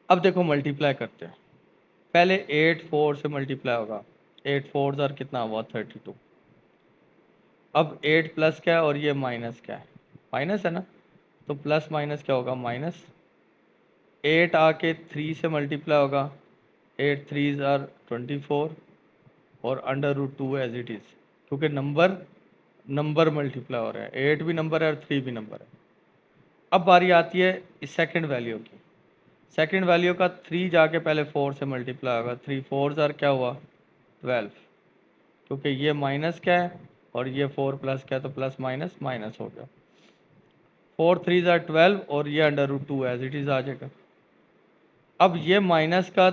अब देखो मल्टीप्लाई करते हैं। पहले 8 4 से मल्टीप्लाई होगा, 8 4 ज़ार कितना हुआ 32। अब 8 प्लस क्या है और ये माइनस क्या है, माइनस है ना, तो प्लस माइनस क्या होगा माइनस। 8 आके 3 से मल्टीप्लाई होगा, 8 3 ज़ार 24, और under root 2 as it is, क्योंकि नंबर नंबर मल्टीप्लाई हो रहा है, 8 भी नंबर है और 3 भी नंबर है। अब बारी आती है इस सेकंड वैल्यू की। सेकंड वैल्यू का 3 जाके पहले 4 से मल्टीप्लाई होगा, 3 4 ज़ार क्या हुआ 12, क्योंकि ये माइनस क्या है और ये 4 प्लस क्या है, तो प्लस माइनस माइनस हो गया। 4 3 ज़ार 12 और ये under root 2 as it is आ जाएगा। अब ये माइनस का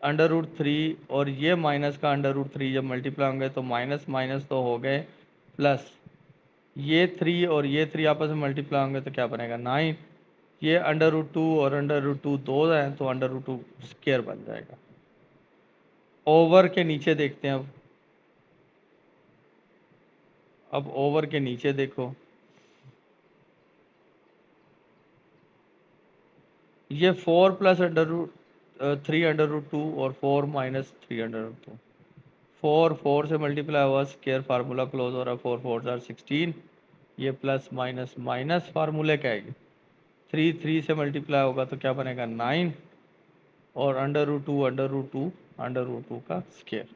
अंडर रूट 3 और ये माइनस का अंडर रूट 3 जब मल्टीप्लाई होंगे तो माइनस माइनस तो हो गए प्लस, ये 3 और ये 3 आपस में मल्टीप्लाई होंगे तो क्या बनेगा 9। ये अंडर रूट 2 और अंडर रूट 2 दो हैं तो अंडर रूट 2 स्क्वायर बन जाएगा। ओवर के नीचे देखते हैं अब ओवर के नीचे देखो, ये 4 + अंडर रूट 3 अंडर रूट 2 और 4 - 3 अंडर रूट 2, 4 4 से मल्टीप्लाई हुआ, स्क्वायर फार्मूला क्लोज हो रहा है, 4 4 ज़ार 16, ये प्लस माइनस माइनस फार्मूले क्या आएगी, 3 3 से मल्टीप्लाई होगा तो क्या बनेगा 9, और अंडर रूट 2 का स्क्वायर।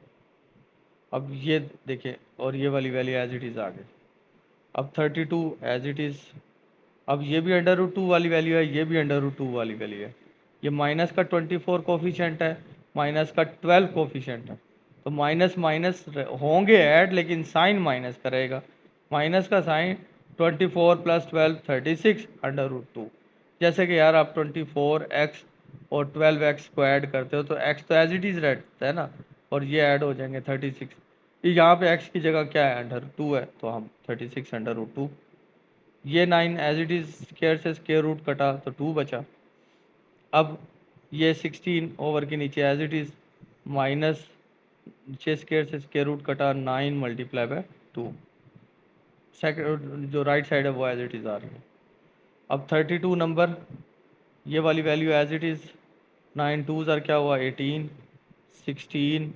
अब ये देखिए, और ये वाली वैल्यू एज इट इज़ आ गई। अब 32 एज इट इज़, अब ये भी अंडर रूट 2 वाली वैल्यू है, ये भी अंडर रूट 2 वाली वैल्यू है। ये माइनस का 24 कोफिशेंट है, माइनस का 12 कोफिशेंट है, तो माइनस माइनस होंगे ऐड, लेकिन साइन माइनस करेगा। माइनस का साइन 24 + 12 36 अंडर रूट 2। जैसे कि यार आप 24x और 12x को ऐड करते हो तो x तो एज इट इज़ रहता है ना, और ये ऐड हो जाएंगे 36। यहाँ पे x की जगह क्या है अंडर रूट 2 है, तो हम 36 अंडर रूट 2। ये 9 एज इट इज़ स्क्वायर से स्क्वायर रूट कटा तो 2 बचा। अब ये 16 ओवर के नीचे एज इट इज़ माइनस, नीचे स्क्वायर से स्क्वायर रूट कटा 9 × 2। सेकंड जो राइट साइड है वो एज इट इज़ आ रही है। अब 32 नंबर, ये वाली वैल्यू एज इट इज़, 9 2 ज़ार क्या हुआ 18, 16,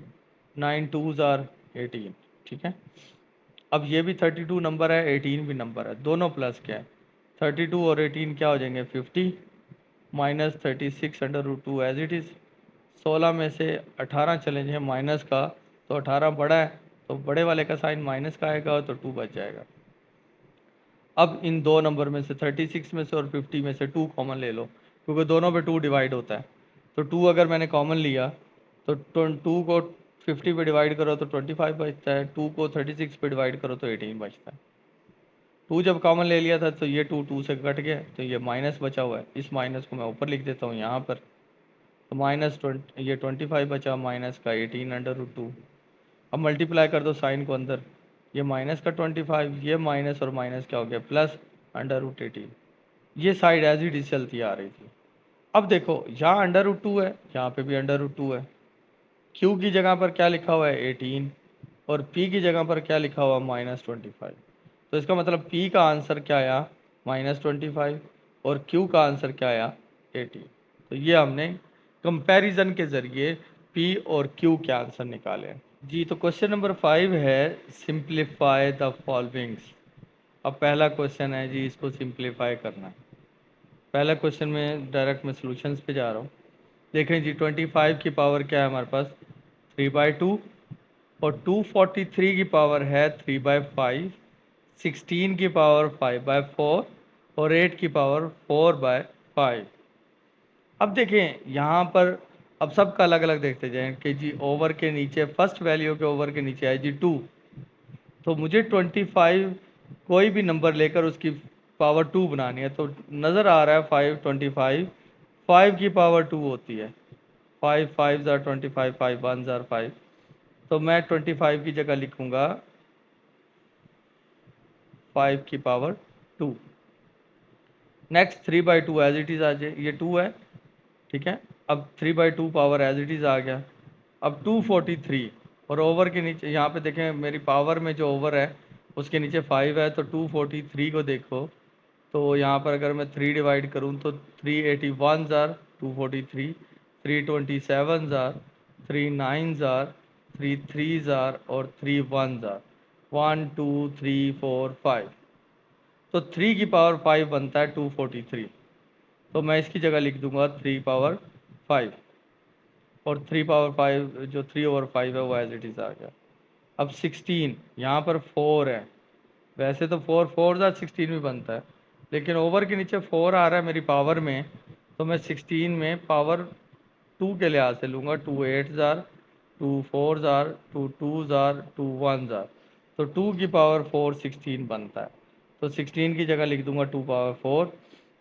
9 2 ज़ार 18। ठीक है, अब ये भी 32 नंबर है, 18 भी नंबर है, दोनों प्लस क्या है, 32 और 18 क्या हो जाएंगे 50, -36 under root 2 as it is. 16 में से 18 चले जाए माइनस का, तो 18 बड़ा है तो बड़े वाले का साइन माइनस का आएगा, तो 2 बच जाएगा। अब इन दो नंबर में से 36 में से और 50 में से 2 कॉमन ले लो, क्योंकि दोनों पे 2 डिवाइड होता है, तो 2 अगर मैंने कॉमन लिया तो 2 को 50 पे डिवाइड करो तो 25 बचता है, 2 को 36 पे डिवाइड करो तो 18 बचता है। 2 जब कॉमन ले लिया था तो ये 2 2 से कट गया, तो ये माइनस बचा हुआ है, इस माइनस को मैं ऊपर लिख देता हूँ यहाँ पर, तो ये 25 बचा, माइनस का 18 अंडर रूट 2। अब मल्टीप्लाई कर दो साइन को अंदर, ये माइनस का 25, ये माइनस और माइनस क्या हो गया प्लस अंडर रूट 18। ये साइड एज इट इज चलती आ रही थी। अब देखो यहाँ अंडर रूट 2 है, यहाँ पे भी अंडर रूट 2 है, क्यू की जगह पर क्या लिखा हुआ है 18, और p की जगह पर क्या लिखा हुआ -25। तो इसका मतलब p का आंसर क्या आया -25 और q का आंसर क्या आया 80। तो ये हमने कंपैरिजन के ज़रिए p और q के आंसर निकाले हैं जी। तो क्वेश्चन नंबर 5 है सिंप्लीफाई द फॉलोइंग्स। अब पहला क्वेश्चन है जी, इसको सिंप्लीफाई करना है। पहला क्वेश्चन में डायरेक्ट मैं सॉल्यूशंस पे जा रहा हूँ। देखें जी 25 की पावर क्या है हमारे पास 3/2 और 243 की पावर है 3/5, 16 की पावर 5/4 और 8 की पावर 4/5। अब देखें यहाँ पर, अब सबका अलग अलग देखते जाएं कि जी ओवर के नीचे फर्स्ट वैल्यू के ओवर के नीचे है जी 2। तो मुझे 25 कोई भी नंबर लेकर उसकी पावर 2 बनानी है। तो नज़र आ रहा है 525 5 की पावर 2 होती है। 5 5 ज़ार 25, 5 1 ज़ार 5। तो मैं 25 की जगह लिखूंगा 5 की power 2। Next 3/2 as it is आ जाए, ये 2 है ठीक है। अब 3/2 पावर एज इट इज़ आ गया। अब 243 और ओवर के नीचे यहाँ पे देखें मेरी पावर में जो ओवर है उसके नीचे 5 है। तो 243 को देखो, तो यहाँ पर अगर मैं 3 डिवाइड करूँ तो 381 ज़ार 243, 327 ज़ार 39 ज़ार 33 ज़ार और 31 ज़ार 1 2 3 4 5। तो 3 की पावर 5 बनता है 243। तो मैं इसकी जगह लिख दूंगा 3 पावर 5 और 3 पावर 5 जो 3/5 है वो एज इट इज़ आ गया। अब 16 यहाँ पर 4 है। वैसे तो 4 4 ज़ार 16 भी बनता है, लेकिन ओवर के नीचे 4 आ रहा है मेरी पावर में। तो मैं 16 में पावर 2 के लिहाज से लूँगा। 2 8 ज़ार 2 4 ज़ार 2 2 ज़ार 2 1 ज़ार। तो 2 की पावर 4 16 बनता है। तो 16 की जगह लिख दूंगा 2 पावर 4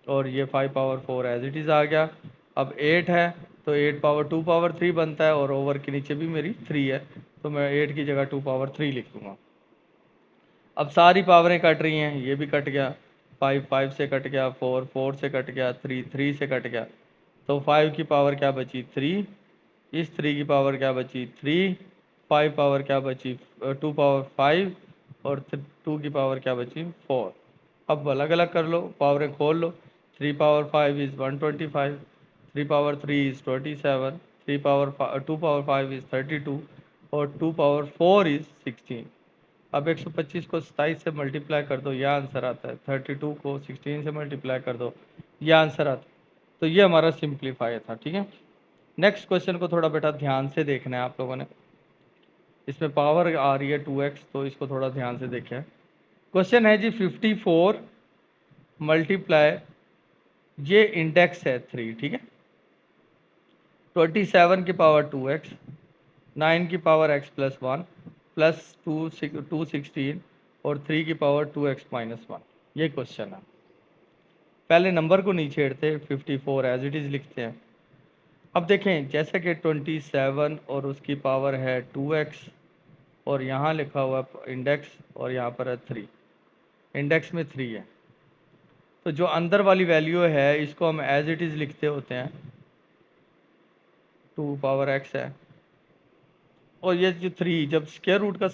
और ये 5 पावर 4 एज इट इज़ आ गया। अब 8 है तो 8 पावर 2 पावर 3 बनता है और ओवर के नीचे भी मेरी 3 है। तो मैं 8 की जगह 2 पावर 3 लिख दूंगा। अब सारी पावरें कट रही हैं, ये भी कट गया। 5 5 से कट गया, 4 4 से कट गया, 3 3 से कट गया। तो 5 की पावर क्या बची 3, इस 3 की पावर क्या बची 3, 5 पावर क्या बची 2 पावर 5 और 2 की पावर क्या बची 4। अब अलग अलग कर लो, पावरें खोल लो। 3 power 5 is 125, 3 power 3 is 27, 3 power 2 power 5 is 32 और 2 पावर 4 इज़ 16। अब 125 को 27 से मल्टीप्लाई कर दो, यह आंसर आता है। 32 को 16 से मल्टीप्लाई कर दो, यह आंसर आता है। तो ये हमारा सिंप्लीफाई था ठीक है। नेक्स्ट क्वेश्चन को थोड़ा बेटा ध्यान से देखना है आप लोगों ने। इसमें पावर आ रही है 2x, तो इसको थोड़ा ध्यान से देखें। क्वेश्चन है जी 54 मल्टीप्लाई, ये इंडेक्स है 3 ठीक है। 27 की पावर 2x, 9 की पावर x प्लस 1 प्लस 216 और 3 की पावर 2x माइनस 1। ये क्वेश्चन है। पहले नंबर को नहीं छेड़ते, 54 एज इट इज़ लिखते हैं। अब देखें जैसे कि 27 और उसकी पावर है 2x और यहाँ लिखा हुआ इंडेक्स और यहाँ पर है 3, इंडेक्स में 3 है। तो जो अंदर वाली वैल्यू है इसको हम एज इट इज़ लिखते होते हैं, 2 पावर x है। और ये जो 3 जब स्क्वायर रूट का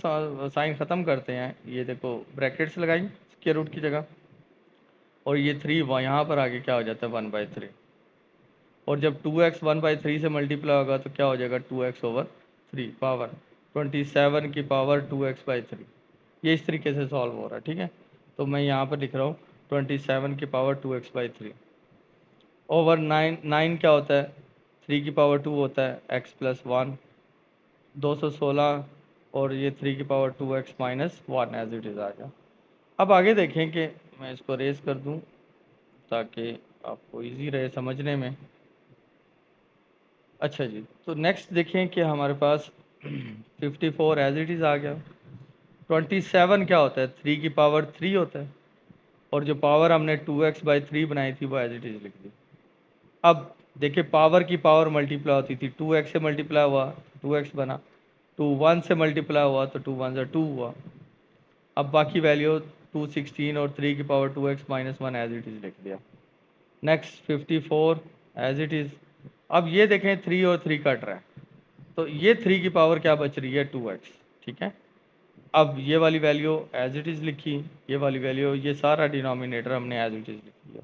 साइन ख़त्म करते हैं, ये देखो ब्रैकेट्स लगाई स्क्वायर रूट की जगह, और ये 3 यहाँ पर आगे क्या हो जाता है 1/3। और जब 2x 1/3 से मल्टीप्लाई होगा तो क्या हो जाएगा 2x/3 पावर 27 की पावर 2x/3। ये इस तरीके से सॉल्व हो रहा है ठीक है। तो मैं यहाँ पर लिख रहा हूँ 27 की पावर 2x/3 ओवर 9। 9 क्या होता है 3 की पावर 2 होता है x प्लस 1 216 और ये 3 की power 2x minus 1 as it is आ गया। अब आगे देखें कि मैं इसको रेस कर दूं ताकि आपको इजी रहे समझने में। अच्छा जी, तो नेक्स्ट देखें कि हमारे पास 54 एज इट इज़ आ गया। 27 क्या होता है 3 की पावर 3 होता है और जो पावर हमने 2x/3 बनाई थी वो एज इट इज़ लिख दी। अब देखिए पावर की पावर मल्टीप्लाई होती थी, 2x से मल्टीप्लाई हुआ 2x बना, 2 1 से मल्टीप्लाई हुआ तो 2 1 2 हुआ। अब बाकी वैल्यू 216 और 3 की power 2x minus 1 as it is लिख दिया। Next 54 as it is. अब ये देखें 3 और 3 कट रहा है, तो ये 3 की पावर क्या बच रही है 2x ठीक है। अब ये वाली वैल्यू एज इट इज़ लिखी, ये वाली वैल्यू, ये सारा डिनोमिनेटर हमने एज इट इज़ लिख दिया।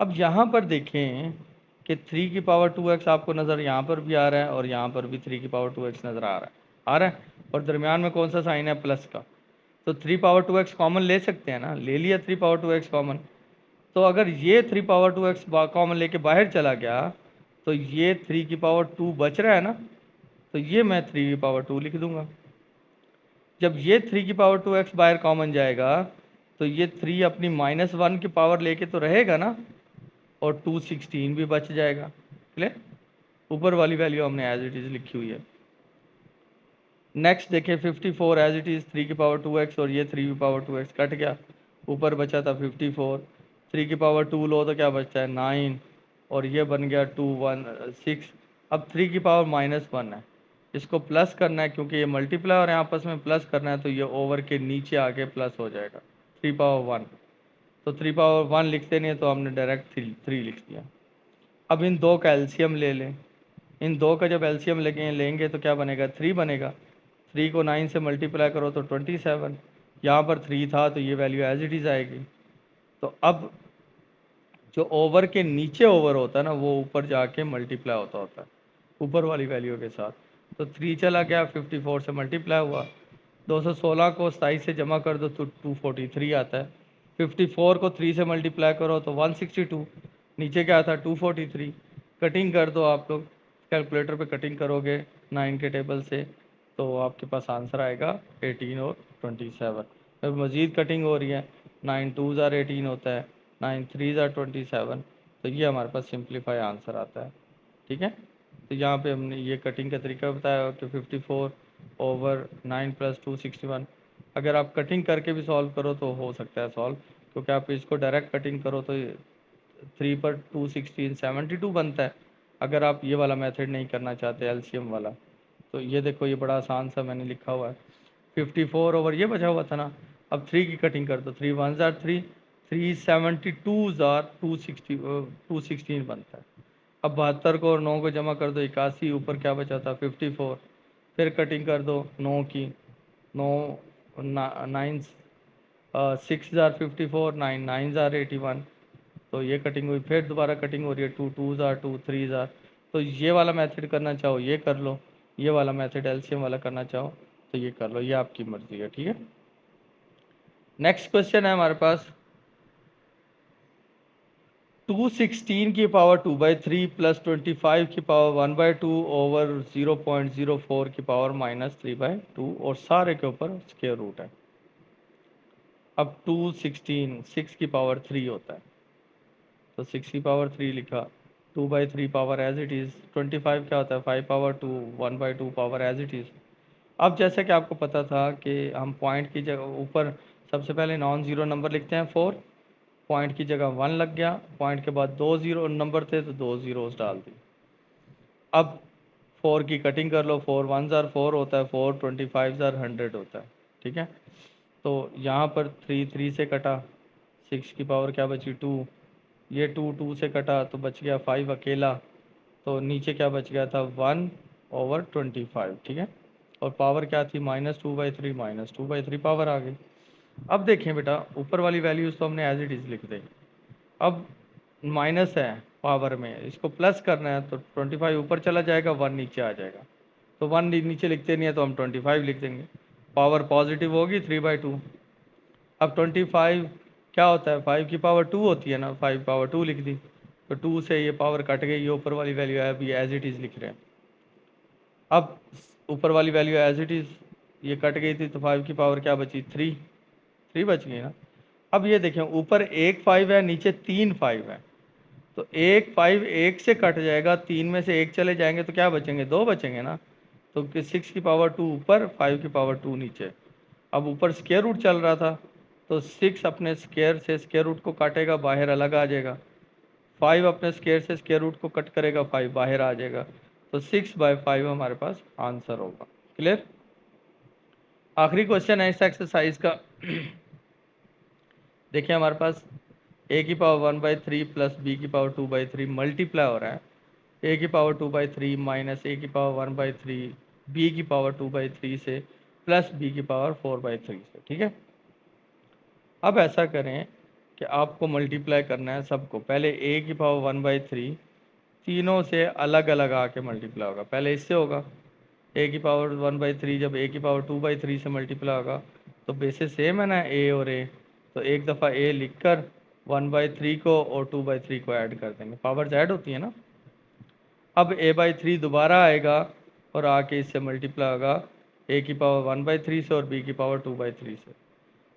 अब यहाँ पर देखें कि 3 की पावर 2x आपको नज़र यहाँ पर भी आ रहा है और यहाँ पर भी 3 की पावर 2x नज़र आ रहा है, और दरमियान में कौन सा साइन है, प्लस का। तो 3 पावर 2x कॉमन ले सकते हैं ना, ले लिया 3 पावर 2x कॉमन। तो अगर ये 3 पावर 2x कॉमन लेके बाहर चला गया तो ये 3 की पावर 2 बच रहा है ना, तो ये मैं 3 की पावर 2 लिख दूंगा। जब ये 3 की पावर 2x बाहर कॉमन जाएगा तो ये 3 अपनी -1 की पावर लेके तो रहेगा ना, और 216 भी बच जाएगा। क्लियर? ऊपर वाली वैल्यू हमने एज इट इज़ लिखी हुई है। नेक्स्ट देखिए 54 एज इट इज़ 3 की पावर 2x, और ये 3 की पावर 2x कट गया, ऊपर बचा था 54। 3 की पावर 2 लो तो क्या बचता है, 9, और ये बन गया 2 1 6। अब 3 की पावर -1 है, इसको प्लस करना है क्योंकि ये मल्टीप्लाई और आपस में प्लस करना है, तो ये ओवर के नीचे आके प्लस हो जाएगा 3 पावर 1। तो 3 पावर 1 लिखते नहीं है तो हमने डायरेक्ट 3 लिख दिया। अब इन दो का एलसीएम ले लें। इन दो का जब एलसीएम लेंगे तो क्या बनेगा, 3 बनेगा। 3 को 9 से मल्टीप्लाई करो तो 27। यहाँ पर 3 था तो ये वैल्यू एज इट इज़ आएगी। तो अब जो ओवर के नीचे ओवर होता है ना, वो ऊपर जाके मल्टीप्लाई होता है ऊपर वाली वैल्यू के साथ। तो 3 चला गया, 54 से मल्टीप्लाई हुआ, 216 को 27 से जमा कर दो तो 243 आता है। 54 को 3 से मल्टीप्लाई करो तो 162, नीचे क्या आता है 243। कटिंग कर दो आप लोग, कैलकुलेटर पे कटिंग करोगे 9 के टेबल से, तो आपके पास आंसर आएगा 18 और 27। अब मज़ीद कटिंग हो रही है, 9 2 ज़ार 18 होता है, 9 3 ज़ार 27, तो ये हमारे पास सिंप्लीफाई आंसर आता है। ठीक है, तो यहाँ पे हमने ये कटिंग का तरीका बताया कि 54 ओवर 9 प्लस 261। अगर आप कटिंग करके भी सॉल्व करो तो हो सकता है सॉल्व, क्योंकि आप इसको डायरेक्ट कटिंग करो तो 3 पर 216 72 बनता है। अगर आप ये वाला मेथड नहीं करना चाहते एलसीएम वाला, तो ये देखो ये बड़ा आसान सा मैंने लिखा हुआ है, 54 ओवर ये बचा हुआ था ना। अब 3 की कटिंग कर दो, 3 1 ज़ार 3, 372 ज़ार 216 बनता है। अब 72 को और 9 को जमा कर दो 81, ऊपर क्या बचा था 54। फिर कटिंग कर दो 9 की, 9 9 6 ज़ार 54, 9 9 ज़ार 81। तो ये कटिंग हुई, फिर दोबारा कटिंग हो रही है 2 2 ज़ार 2 3 ज़ार। तो ये वाला मेथड करना चाहो ये कर लो, ये वाला मेथड एलसीएम वाला करना चाहो तो ये कर लो, ये आपकी मर्जी है। ठीक है, नेक्स्ट क्वेश्चन है हमारे पास 216 की पावर 2/3 प्लस 25 की पावर 1/2 ओवर 0.04 की पावर -3/2, और सारे के ऊपर स्क्वायर रूट है। अब 216 6 की पावर 3 होता है, तो 6 की पावर 3 लिखा, 2/3 पावर एज इट इज़, 25 क्या होता है 5 power 2, 1/2 power as it is. अब जैसे कि आपको पता था कि हम पॉइंट की जगह ऊपर सबसे पहले नॉन ज़ीरो नंबर लिखते हैं 4, पॉइंट की जगह 1 लग गया, पॉइंट के बाद 2 ज़ीरो नंबर थे तो 2 ज़ीरोज़ डाल दी। अब 4 की कटिंग कर लो, 4 1 ज़ार 4 होता है, 4 25 ज़ार 100 होता है। ठीक है, तो यहाँ पर 3 3 से कटा, 6 की पावर क्या बची 2, ये 2 2 से कटा तो बच गया 5 अकेला, तो नीचे क्या बच गया था 1 ओवर 25। ठीक है, और पावर क्या थी -2/3, -2/3 पावर आ गई। अब देखें बेटा, ऊपर वाली वैल्यूज़ तो हमने एज इट इज़ लिख दी। अब माइनस है पावर में, इसको प्लस करना है तो 25 ऊपर चला जाएगा, 1 नीचे आ जाएगा। तो 1 नीचे लिखते नहीं है तो हम 25 लिख देंगे, पावर पॉजिटिव होगी 3/2। अब 25 क्या होता है, 5 की पावर 2 होती है ना, 5 पावर 2 लिख दी, तो 2 से ये पावर कट गई, ये ऊपर वाली वैल्यू है अभी एज इट इज़ लिख रहे हैं। अब ऊपर वाली वैल्यू एज इट इज़ ये कट गई थी तो 5 की पावर क्या बची 3, 3 बच गई ना। अब ये देखें ऊपर एक 5 है, नीचे 3 5 है, तो एक 5 एक से कट जाएगा, 3 में से एक चले जाएंगे तो क्या बचेंगे 2 बचेंगे ना। तो 6 की पावर 2 ऊपर, 5 की पावर 2 नीचे। अब ऊपर स्क्वायर रूट चल रहा था तो 6 अपने स्क्वायर से स्क्वायर रूट को काटेगा, बाहर अलग आ जाएगा। 5 अपने स्क्वायर से स्क्वायर रूट को कट करेगा, 5 बाहर आ जाएगा। तो 6/5 हमारे पास आंसर होगा। क्लियर? आखिरी क्वेश्चन है इस एक्सरसाइज का। देखिए हमारे पास a की पावर 1/3 प्लस b की पावर 2/3 मल्टीप्लाई हो रहा है, a की पावर 2/3 माइनस a की पावर 1/3 b की पावर 2/3 से प्लस बी की पावर 4/3 से, ठीक है। अब ऐसा करें कि आपको मल्टीप्लाई करना है सबको, पहले ए की पावर 1/3 तीनों से अलग अलग आके मल्टीप्लाई होगा। पहले इससे होगा ए की पावर 1/3, जब ए की पावर 2/3 से मल्टीप्लाई होगा तो बेसिस सेम है ना ए और ए, तो एक दफ़ा ए लिख कर 1/3 को और 2/3 को ऐड कर देंगे, पावर्स ऐड होती है ना। अब a/3 दोबारा आएगा और आके इससे मल्टीप्लाई होगा a की पावर 1/3 से और b की पावर 2/3 से।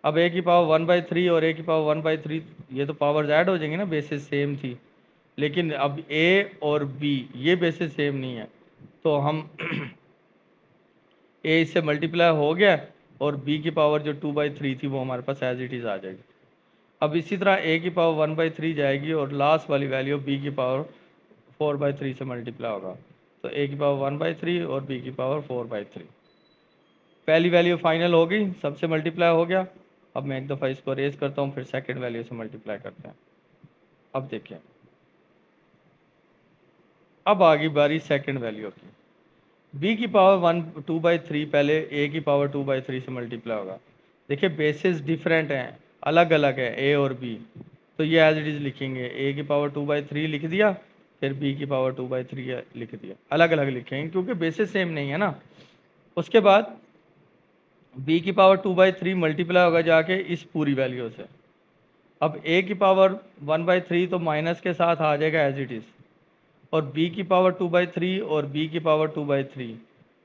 अब a की पावर 1/3 और a की पावर 1/3 ये तो पावर्स ऐड हो जाएंगी ना, बेसिस सेम थी। लेकिन अब a और b ये बेसिस सेम नहीं है, तो हम a इससे मल्टीप्लाई हो गया और b की पावर जो 2/3 थी वो हमारे पास एज इट इज़ आ जाएगी। अब इसी तरह a की पावर 1/3 जाएगी और लास्ट वाली वैल्यू b की पावर 4/3 से मल्टीप्लाई होगा, तो a की पावर 1/3 और b की पावर 4/3। पहली वैल्यू फाइनल हो गई, सबसे मल्टीप्लाई हो गया। अब मैं एक दफ़ा इसको रेज करता हूँ, फिर सेकंड वैल्यू से मल्टीप्लाई करते हैं। अब देखें, अब आ गई बारी सेकंड वैल्यू की। b की पावर 2/3 पहले a की पावर 2/3 से मल्टीप्लाई होगा। देखिए बेसिस डिफरेंट हैं, अलग अलग है a और b, तो ये एज इट इज़ लिखेंगे, a की पावर 2/3 लिख दिया, फिर b की पावर 2/3 लिख दिया, अलग अलग लिखेंगे क्योंकि बेसिस सेम नहीं है ना। उसके बाद b की पावर 2/3 मल्टीप्लाई होगा जाके इस पूरी वैल्यू से। अब a की पावर 1/3 तो माइनस के साथ आ जाएगा एज इट इज़, और b की पावर 2/3 और b की पावर 2/3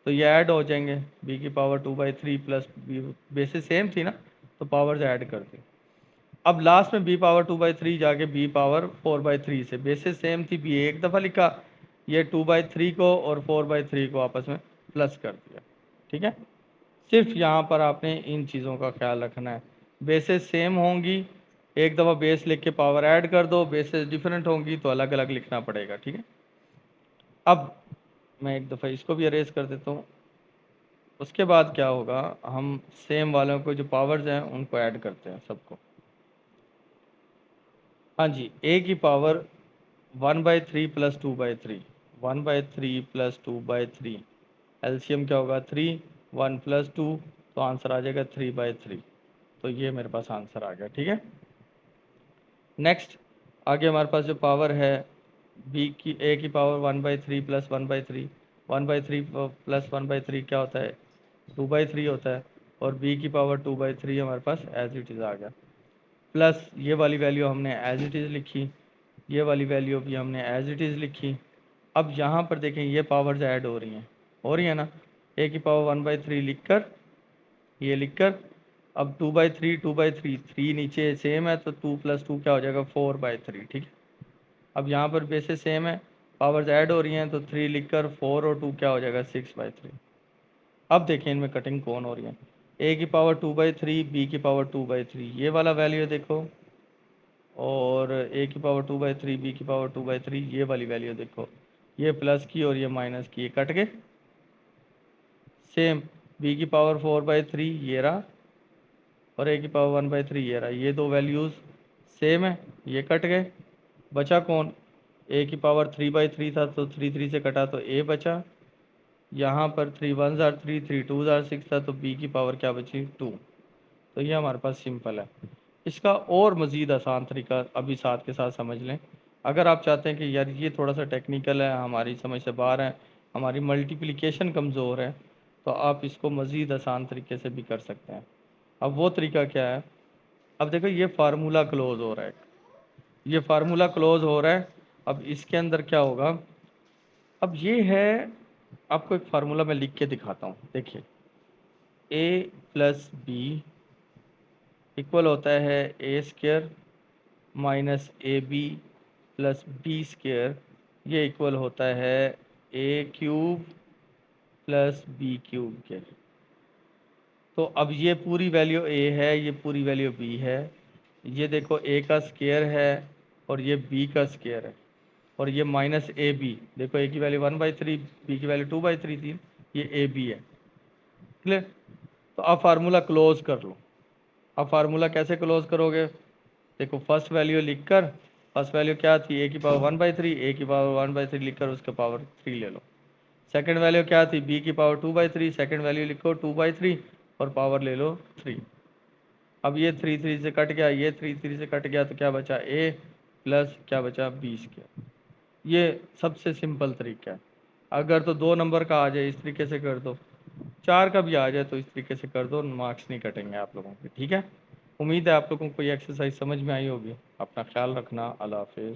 तो ये ऐड हो जाएंगे, b की power 2/3 plus b, basis same थी ना तो पावर्स ऐड कर दी। अब लास्ट में b पावर 2/3 जाके b पावर 4/3 से, बेसिस सेम थी, b एक दफ़ा लिखा, ये 2/3 को और 4/3 को आपस में प्लस कर दिया, ठीक है। सिर्फ यहाँ पर आपने इन चीज़ों का ख्याल रखना है, बेसिस सेम होंगी एक दफ़ा बेस लिख के पावर ऐड कर दो, बेसिस डिफरेंट होंगी तो अलग अलग लिखना पड़ेगा, ठीक है। अब मैं एक दफ़ा इसको भी अरेज कर देता हूँ। उसके बाद क्या होगा, हम सेम वालों को जो पावर्स हैं उनको ऐड करते हैं सबको। हाँ जी, a की पावर 1/3 प्लस 2/3, 1/3 प्लस 2/3, एलसीएम क्या होगा 3, 1 प्लस 2, तो आंसर आ जाएगा 3/3। तो ये मेरे पास आंसर आ गया, ठीक है। नेक्स्ट आगे हमारे पास जो पावर है b की, a की पावर 1/3 प्लस 1/3, 1/3 प्लस 1/3 क्या होता है 2/3 होता है, और b की पावर 2/3 हमारे पास एज इट इज़ आ गया, प्लस ये वाली वैल्यू हमने एज इट इज़ लिखी, ये वाली वैल्यू भी हमने एज इट इज़ लिखी। अब यहाँ पर देखें ये पावर्स ऐड हो रही है ना, a की पावर 1/3 लिख कर, ये लिख कर, अब 2/3 2/3 3 नीचे सेम है तो 2 प्लस 2 क्या हो जाएगा 4/3, ठीक है। अब यहाँ पर बेसिस सेम है, पावर्स ऐड हो रही हैं तो 3 लिख कर 4 और 2 क्या हो जाएगा 6/3। अब देखें इनमें कटिंग कौन हो रही है, a की पावर 2/3 b की पावर 2/3 ये वाला वैल्यू देखो, और a की पावर 2/3 b की पावर 2/3 ये वाली वैल्यू देखो, ये प्लस की और ये माइनस की, ये कट गए। सेम b की पावर 4/3 ये रहा, और a की पावर 1/3 ये रहा, ये दो वैल्यूज़ सेम है, ये कट गए। बचा कौन, a की पावर 3/3 था तो 3 3 से कटा तो a बचा, यहाँ पर 3 1 ज़ार 3 3 2 ज़ार 6 था तो b की पावर क्या बची 2। तो ये हमारे पास सिंपल है। इसका और मज़ीद आसान तरीका अभी साथ के साथ समझ लें। अगर आप चाहते हैं कि यार ये थोड़ा सा टेक्निकल है, हमारी समझ से बाहर है, हमारी मल्टीप्लिकेशन कमज़ोर है, तो आप इसको मज़ीद आसान तरीके से भी कर सकते हैं। अब वो तरीका क्या है, अब देखो ये फार्मूला क्लोज हो रहा है, ये फार्मूला क्लोज हो रहा है। अब इसके अंदर क्या होगा, अब ये है, आपको एक फार्मूला मैं लिख के दिखाता हूँ, देखिए a प्लस बी इक्वल होता है a² minus AB plus B², ये इक्वल होता है a³ प्लस B³ के। तो अब ये पूरी वैल्यू a है, ये पूरी वैल्यू b है, ये देखो a का स्क्वायर है और ये b का स्क्वायर है, और ये माइनस AB, देखो a की वैल्यू 1/3 b की वैल्यू 2/3 थी, ये AB है, क्लियर। तो अब फार्मूला क्लोज कर लो। अब फार्मूला कैसे क्लोज करोगे, देखो फर्स्ट वैल्यू लिखकर, फर्स्ट वैल्यू क्या थी a की पावर 1/3, a की पावर 1/3 लिखकर उसके पावर 3 ले लो। सेकंड वैल्यू क्या थी b की पावर 2/3, सेकंड वैल्यू लिखो 2/3, और पावर ले लो 3। अब ये 3 3 से कट गया, ये 3 3 से कट गया, तो क्या बचा a प्लस क्या बचा b²। ये सबसे सिंपल तरीका है। अगर तो 2 नंबर का आ जाए इस तरीके से कर दो, 4 का भी आ जाए तो इस तरीके से कर दो, मार्क्स नहीं कटेंगे आप लोगों के। ठीक है, उम्मीद है आप लोगों को ये एक्सरसाइज समझ में आई होगी। अपना ख्याल रखना, अल्लाह हाफिज़।